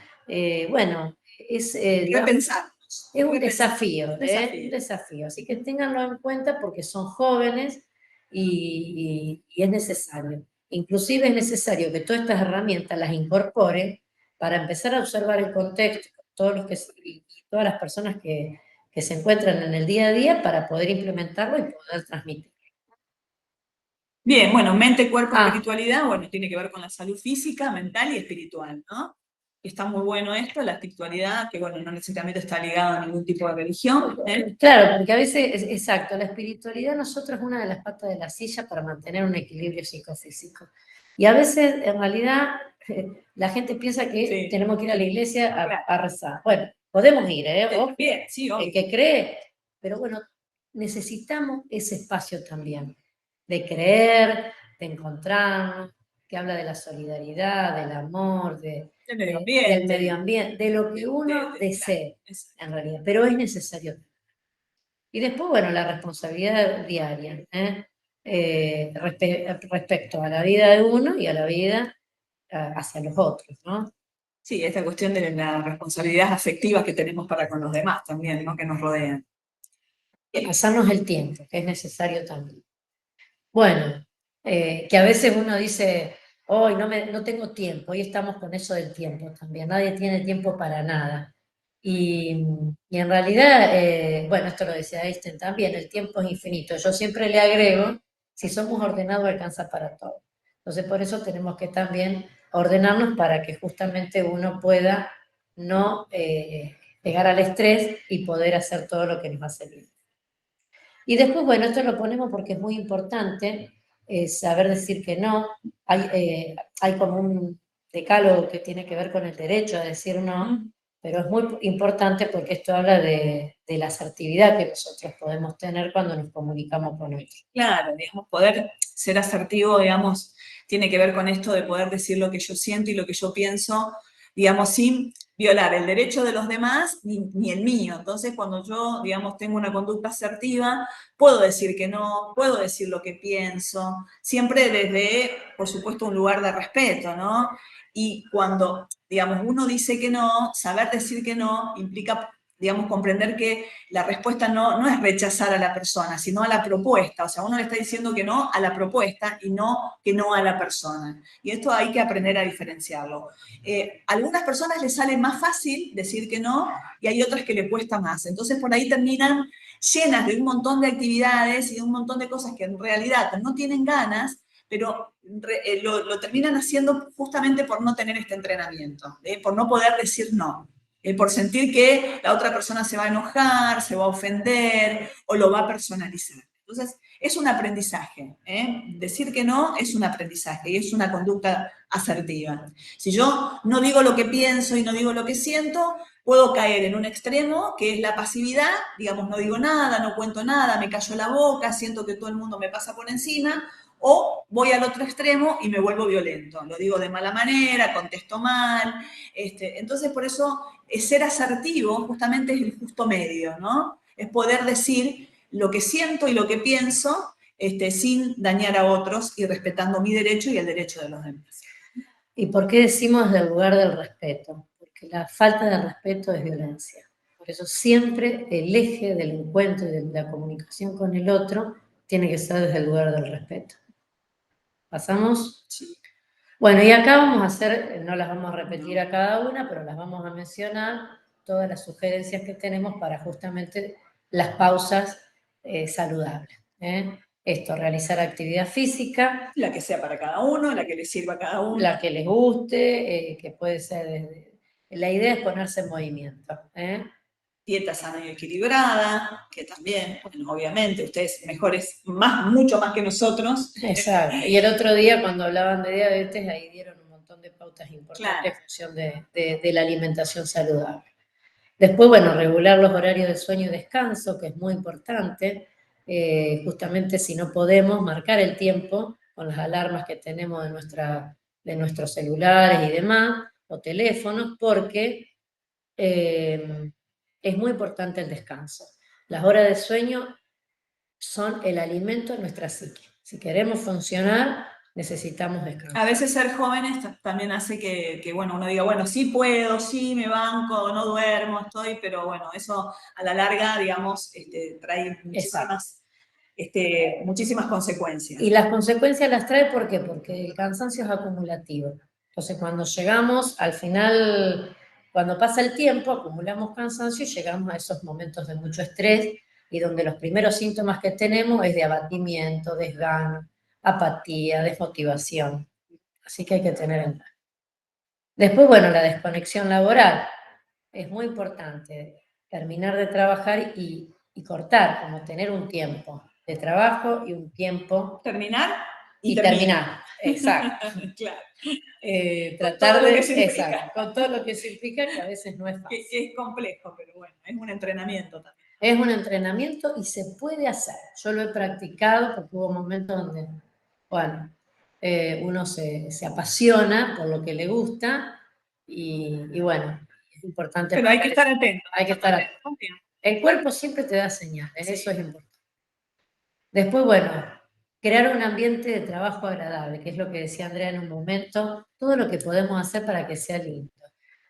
bueno, es, digamos, Repensarnos. es un desafío, un desafío. Así que ténganlo en cuenta porque son jóvenes y es necesario. Inclusive es necesario que todas estas herramientas las incorporen para empezar a observar el contexto, todos los y todas las personas que se encuentran en el día a día para poder implementarlo y poder transmitir. Bien, bueno, mente, cuerpo, espiritualidad, bueno, tiene que ver con la salud física, mental y espiritual, ¿no? Está muy bueno esto, la espiritualidad, que bueno, no necesariamente está ligada a ningún tipo de religión. Claro, porque a veces, exacto, la espiritualidad nosotros es una de las patas de la silla para mantener un equilibrio psicofísico. Y a veces, en realidad, la gente piensa que tenemos que ir a la iglesia a rezar. Bueno, podemos ir, Bien, sí, obvio. El que cree, pero bueno, necesitamos ese espacio también, de creer, de encontrarnos, que habla de la solidaridad, del amor, del medio ambiente, de lo que uno desee, en realidad, pero es necesario. Y después, bueno, la responsabilidad diaria, respecto a la vida de uno y a la vida hacia los otros, ¿no? Sí, esta cuestión de la responsabilidad afectiva que tenemos para con los demás también, ¿no? Que nos rodean. Y pasarnos el tiempo, que es necesario también. Bueno, que a veces uno dice, hoy no tengo tiempo, hoy estamos con eso del tiempo también, nadie tiene tiempo para nada. Y en realidad, bueno, esto lo decía Einstein también, el tiempo es infinito. Yo siempre le agrego, si somos ordenados alcanza para todo. Entonces por eso tenemos que también ordenarnos para que justamente uno pueda no pegar al estrés y poder hacer todo lo que nos hace bien. Y después, bueno, esto lo ponemos porque es muy importante saber decir que no. Hay como un decálogo que tiene que ver con el derecho a decir no, pero es muy importante porque esto habla de la asertividad que nosotros podemos tener cuando nos comunicamos con otros. Claro, digamos, poder ser asertivo, digamos, tiene que ver con esto de poder decir lo que yo siento y lo que yo pienso, digamos, sin violar el derecho de los demás ni el mío. Entonces, cuando yo, digamos, tengo una conducta asertiva, puedo decir que no, puedo decir lo que pienso, siempre desde, por supuesto, un lugar de respeto, ¿no? Y cuando, digamos, uno dice que no, saber decir que no implica, digamos, comprender que la respuesta no es rechazar a la persona, sino a la propuesta. O sea, uno le está diciendo que no a la propuesta y no que no a la persona. Y esto hay que aprender a diferenciarlo. A algunas personas les sale más fácil decir que no y hay otras que le cuesta más. Entonces, por ahí terminan llenas de un montón de actividades y de un montón de cosas que en realidad no tienen ganas, pero lo terminan haciendo justamente por no tener este entrenamiento, por no poder decir no. Por sentir que la otra persona se va a enojar, se va a ofender o lo va a personalizar. Entonces, es un aprendizaje. Decir que no es un aprendizaje y es una conducta asertiva. Si yo no digo lo que pienso y no digo lo que siento, puedo caer en un extremo que es la pasividad, digamos, no digo nada, no cuento nada, me callo la boca, siento que todo el mundo me pasa por encima, o voy al otro extremo y me vuelvo violento. Lo digo de mala manera, contesto mal. Entonces, por eso, ser asertivo justamente es el justo medio, ¿no? Es poder decir lo que siento y lo que pienso sin dañar a otros y respetando mi derecho y el derecho de los demás. ¿Y por qué decimos del lugar del respeto? Porque la falta de respeto es violencia. Por eso siempre el eje del encuentro y de la comunicación con el otro tiene que ser desde el lugar del respeto. ¿Pasamos? Sí. Bueno, y acá vamos a hacer, no las vamos a repetir a cada una, pero las vamos a mencionar, todas las sugerencias que tenemos para justamente las pausas saludables. esto, realizar actividad física. La que sea para cada uno, la que le sirva a cada uno. La que les guste, que puede ser... la idea es ponerse en movimiento. Dieta sana y equilibrada, que también, bueno, obviamente, ustedes mejores, mucho más que nosotros. Exacto. Y el otro día cuando hablaban de diabetes, ahí dieron un montón de pautas importantes en función de la alimentación saludable. Después, bueno, regular los horarios de sueño y descanso, que es muy importante. Justamente si no podemos, marcar el tiempo con las alarmas que tenemos de nuestros celulares y demás, o teléfonos, porque es muy importante el descanso. Las horas de sueño son el alimento de nuestra psique. Si queremos funcionar, necesitamos descansar. A veces ser jóvenes también hace que bueno, uno diga, bueno, sí puedo, sí me banco, no duermo, estoy, pero bueno, eso a la larga, digamos, trae muchísimas consecuencias. Y las consecuencias las trae, ¿por qué? Porque el cansancio es acumulativo. Entonces, cuando llegamos al final, cuando pasa el tiempo, acumulamos cansancio y llegamos a esos momentos de mucho estrés y donde los primeros síntomas que tenemos es de abatimiento, desgano, apatía, desmotivación. Así que hay que tener en cuenta. Después, bueno, la desconexión laboral. Es muy importante terminar de trabajar y cortar, como tener un tiempo de trabajo y un tiempo... Terminar y terminar. Exacto. Claro. Tratar de... Exacto, con todo lo que se implica, que a veces no es fácil. Es complejo, pero bueno, es un entrenamiento también. Es un entrenamiento y se puede hacer. Yo lo he practicado porque hubo momentos donde, bueno, uno se apasiona por lo que le gusta y bueno, es importante. Pero hay que estar atento. Hay que estar atento. El cuerpo siempre te da señales, sí. Eso es importante. Después, bueno, crear un ambiente de trabajo agradable, que es lo que decía Andrea en un momento, todo lo que podemos hacer para que sea lindo.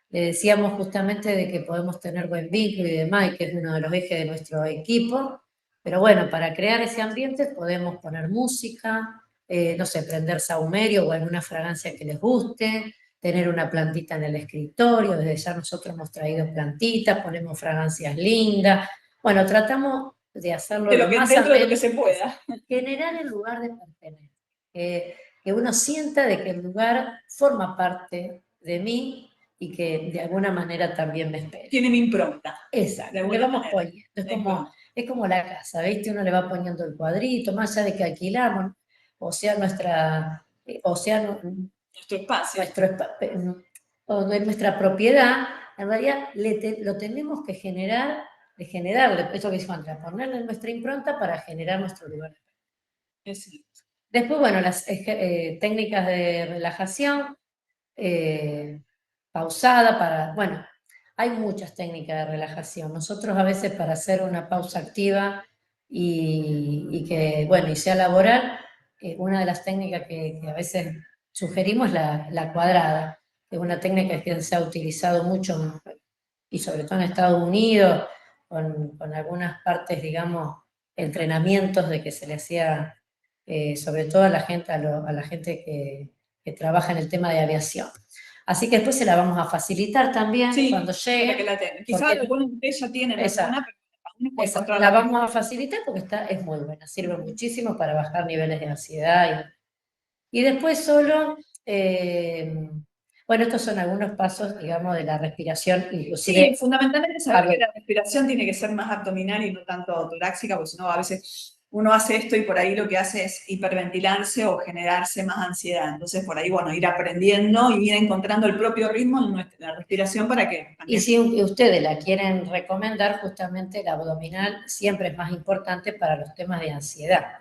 Le decíamos justamente de que podemos tener buen vínculo y demás, y que es uno de los ejes de nuestro equipo, pero bueno, para crear ese ambiente podemos poner música, no sé, prender sahumerio o alguna fragancia que les guste, tener una plantita en el escritorio, desde ya nosotros hemos traído plantitas, ponemos fragancias lindas, bueno, tratamos de hacerlo lo más dentro de lo que se pueda. Generar el lugar de pertenencia, que uno sienta de que el lugar forma parte de mí y que de alguna manera también me espera. Tiene mi impronta. Exacto, le vamos poniendo, es como la casa, ¿viste? Uno le va poniendo el cuadrito, más allá de que alquilamos, o sea, nuestro espacio, o nuestra propiedad, en realidad lo tenemos que generar, generarle, eso que dijo Andrea, ponerle nuestra impronta para generar nuestro lugar. Después, bueno, las técnicas de relajación, pausada, bueno, hay muchas técnicas de relajación. Nosotros a veces para hacer una pausa activa y que, bueno, y sea laboral, una de las técnicas que a veces sugerimos es la cuadrada, que es una técnica que se ha utilizado mucho, y sobre todo en Estados Unidos, con algunas partes, digamos, entrenamientos de que se le hacía, sobre todo a la gente que trabaja en el tema de aviación. Así que después se la vamos a facilitar también cuando llegue. Quizás algunos de ustedes ya tienen alguna, pero la vamos a facilitar porque es muy buena, sirve muchísimo para bajar niveles de ansiedad. Y después solo... bueno, estos son algunos pasos, digamos, de la respiración, inclusive... Sí, fundamentalmente saber que la respiración tiene que ser más abdominal y no tanto torácica, porque si no, a veces uno hace esto y por ahí lo que hace es hiperventilarse o generarse más ansiedad. Entonces, por ahí, bueno, ir aprendiendo y ir encontrando el propio ritmo en la respiración para que... Y si ustedes la quieren recomendar, justamente la abdominal siempre es más importante para los temas de ansiedad.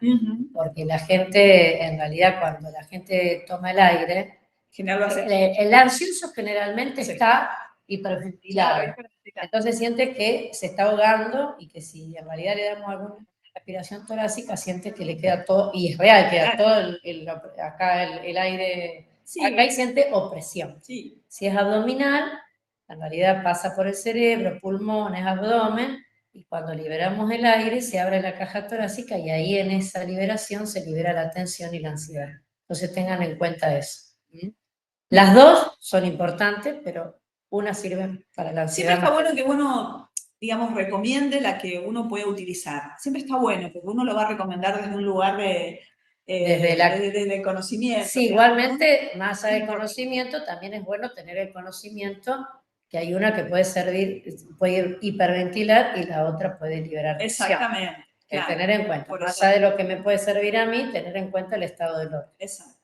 Porque la gente, en realidad, cuando la gente toma el aire... El ansioso generalmente está hiperventilado. Entonces siente que se está ahogando y que si en realidad le damos alguna respiración torácica, siente que le queda todo, y es real, queda todo el aire, acá y siente opresión. Sí. Si es abdominal, en realidad pasa por el cerebro, pulmones, abdomen, y cuando liberamos el aire se abre la caja torácica y ahí en esa liberación se libera la tensión y la ansiedad. Entonces tengan en cuenta eso. Las dos son importantes, pero una sirve para la ansiedad. Siempre está bueno que uno digamos, recomiende la que uno puede utilizar. Siempre está bueno, porque uno lo va a recomendar desde un lugar de desde conocimiento. Sí, igualmente, más allá del conocimiento, también es bueno tener el conocimiento que hay una que puede servir, puede hiperventilar y la otra puede liberar tensión. Exactamente. Claro, tener en cuenta, más allá de lo que me puede servir a mí, tener en cuenta el estado del otro. Exacto.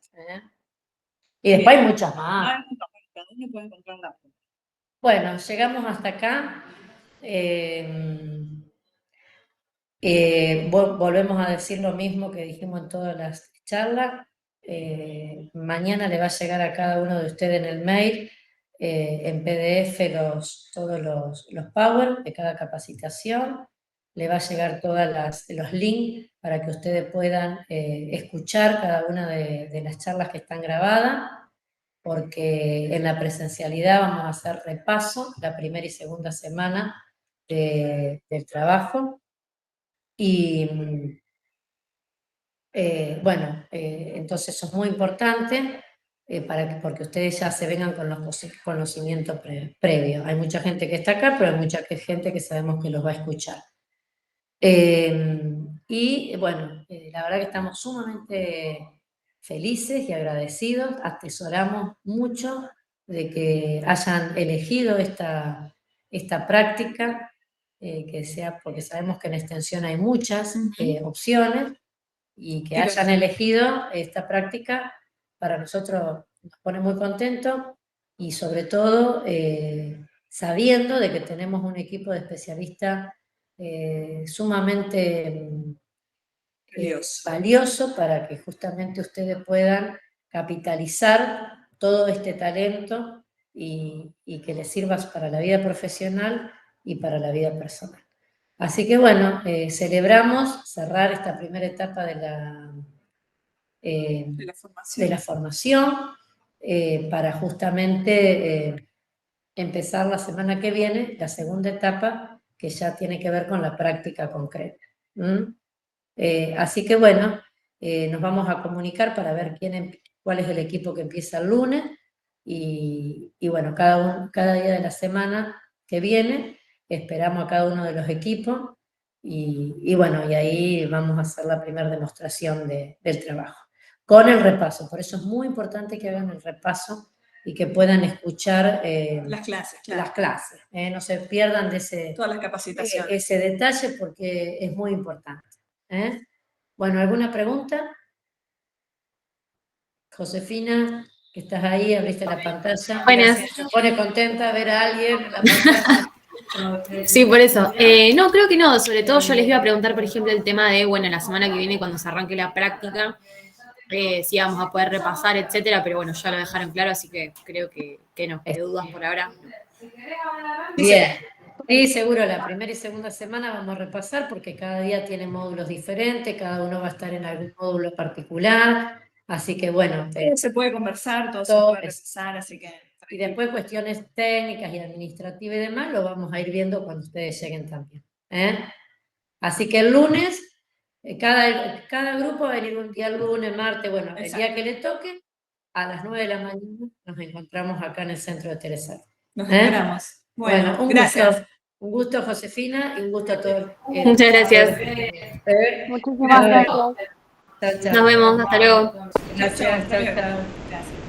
Y después hay muchas más. Cada uno puede encontrar la forma. Bueno, llegamos hasta acá. Volvemos a decir lo mismo que dijimos en todas las charlas. Mañana le va a llegar a cada uno de ustedes en el mail, en PDF, todos los power de cada capacitación. Le va a llegar todos los links para que ustedes puedan escuchar cada una de las charlas que están grabadas, porque en la presencialidad vamos a hacer repaso la primera y segunda semana del trabajo. Y bueno, entonces eso es muy importante porque ustedes ya se vengan con los conocimientos previos. Hay mucha gente que está acá, pero hay mucha gente que sabemos que los va a escuchar. Y bueno, la verdad que estamos sumamente felices y agradecidos, atesoramos mucho de que hayan elegido esta práctica, que sea, porque sabemos que en extensión hay muchas opciones, y que hayan elegido esta práctica, para nosotros nos pone muy contentos, y sobre todo sabiendo de que tenemos un equipo de especialistas sumamente valioso para que justamente ustedes puedan capitalizar todo este talento y que les sirva para la vida profesional y para la vida personal. Así que bueno, celebramos cerrar esta primera etapa de la formación para justamente empezar la semana que viene la segunda etapa, que ya tiene que ver con la práctica concreta. Así que bueno, nos vamos a comunicar para ver cuál es el equipo que empieza el lunes, y bueno, cada día de la semana que viene esperamos a cada uno de los equipos, y bueno, y ahí vamos a hacer la primera demostración del trabajo, con el repaso. Por eso es muy importante que hagan el repaso y que puedan escuchar las clases, las clases. No se pierdan de todas las capacitaciones. ese detalle, porque es muy importante. Bueno, ¿alguna pregunta? Josefina, que estás ahí, abriste la pantalla. Buenas. Se pone contenta ver a alguien en la pantalla. Sí, por eso. No, creo que no. Sobre todo yo les iba a preguntar, por ejemplo, el tema de, bueno, la semana que viene, cuando se arranque la práctica, si vamos a poder repasar, etcétera, pero bueno, ya lo dejaron claro, así que creo que no. De dudas por ahora. Bien. Sí, seguro, la primera y segunda semana vamos a repasar, porque cada día tiene módulos diferentes, cada uno va a estar en algún módulo particular, así que bueno. Se puede conversar, todo se puede repasar, así que... Y después cuestiones técnicas y administrativas y demás lo vamos a ir viendo cuando ustedes lleguen también. Así que el lunes, cada grupo va a venir un día, lunes, martes, bueno, el día que le toque, a las 9 de la mañana nos encontramos acá en el centro de Telesal. Nos esperamos. Bueno, gracias. Un gusto, Josefina, y un gusto a todos. Muchas gracias. Muchísimas gracias. Chao, chao. Nos vemos, hasta luego. Gracias, chao, chao. Gracias.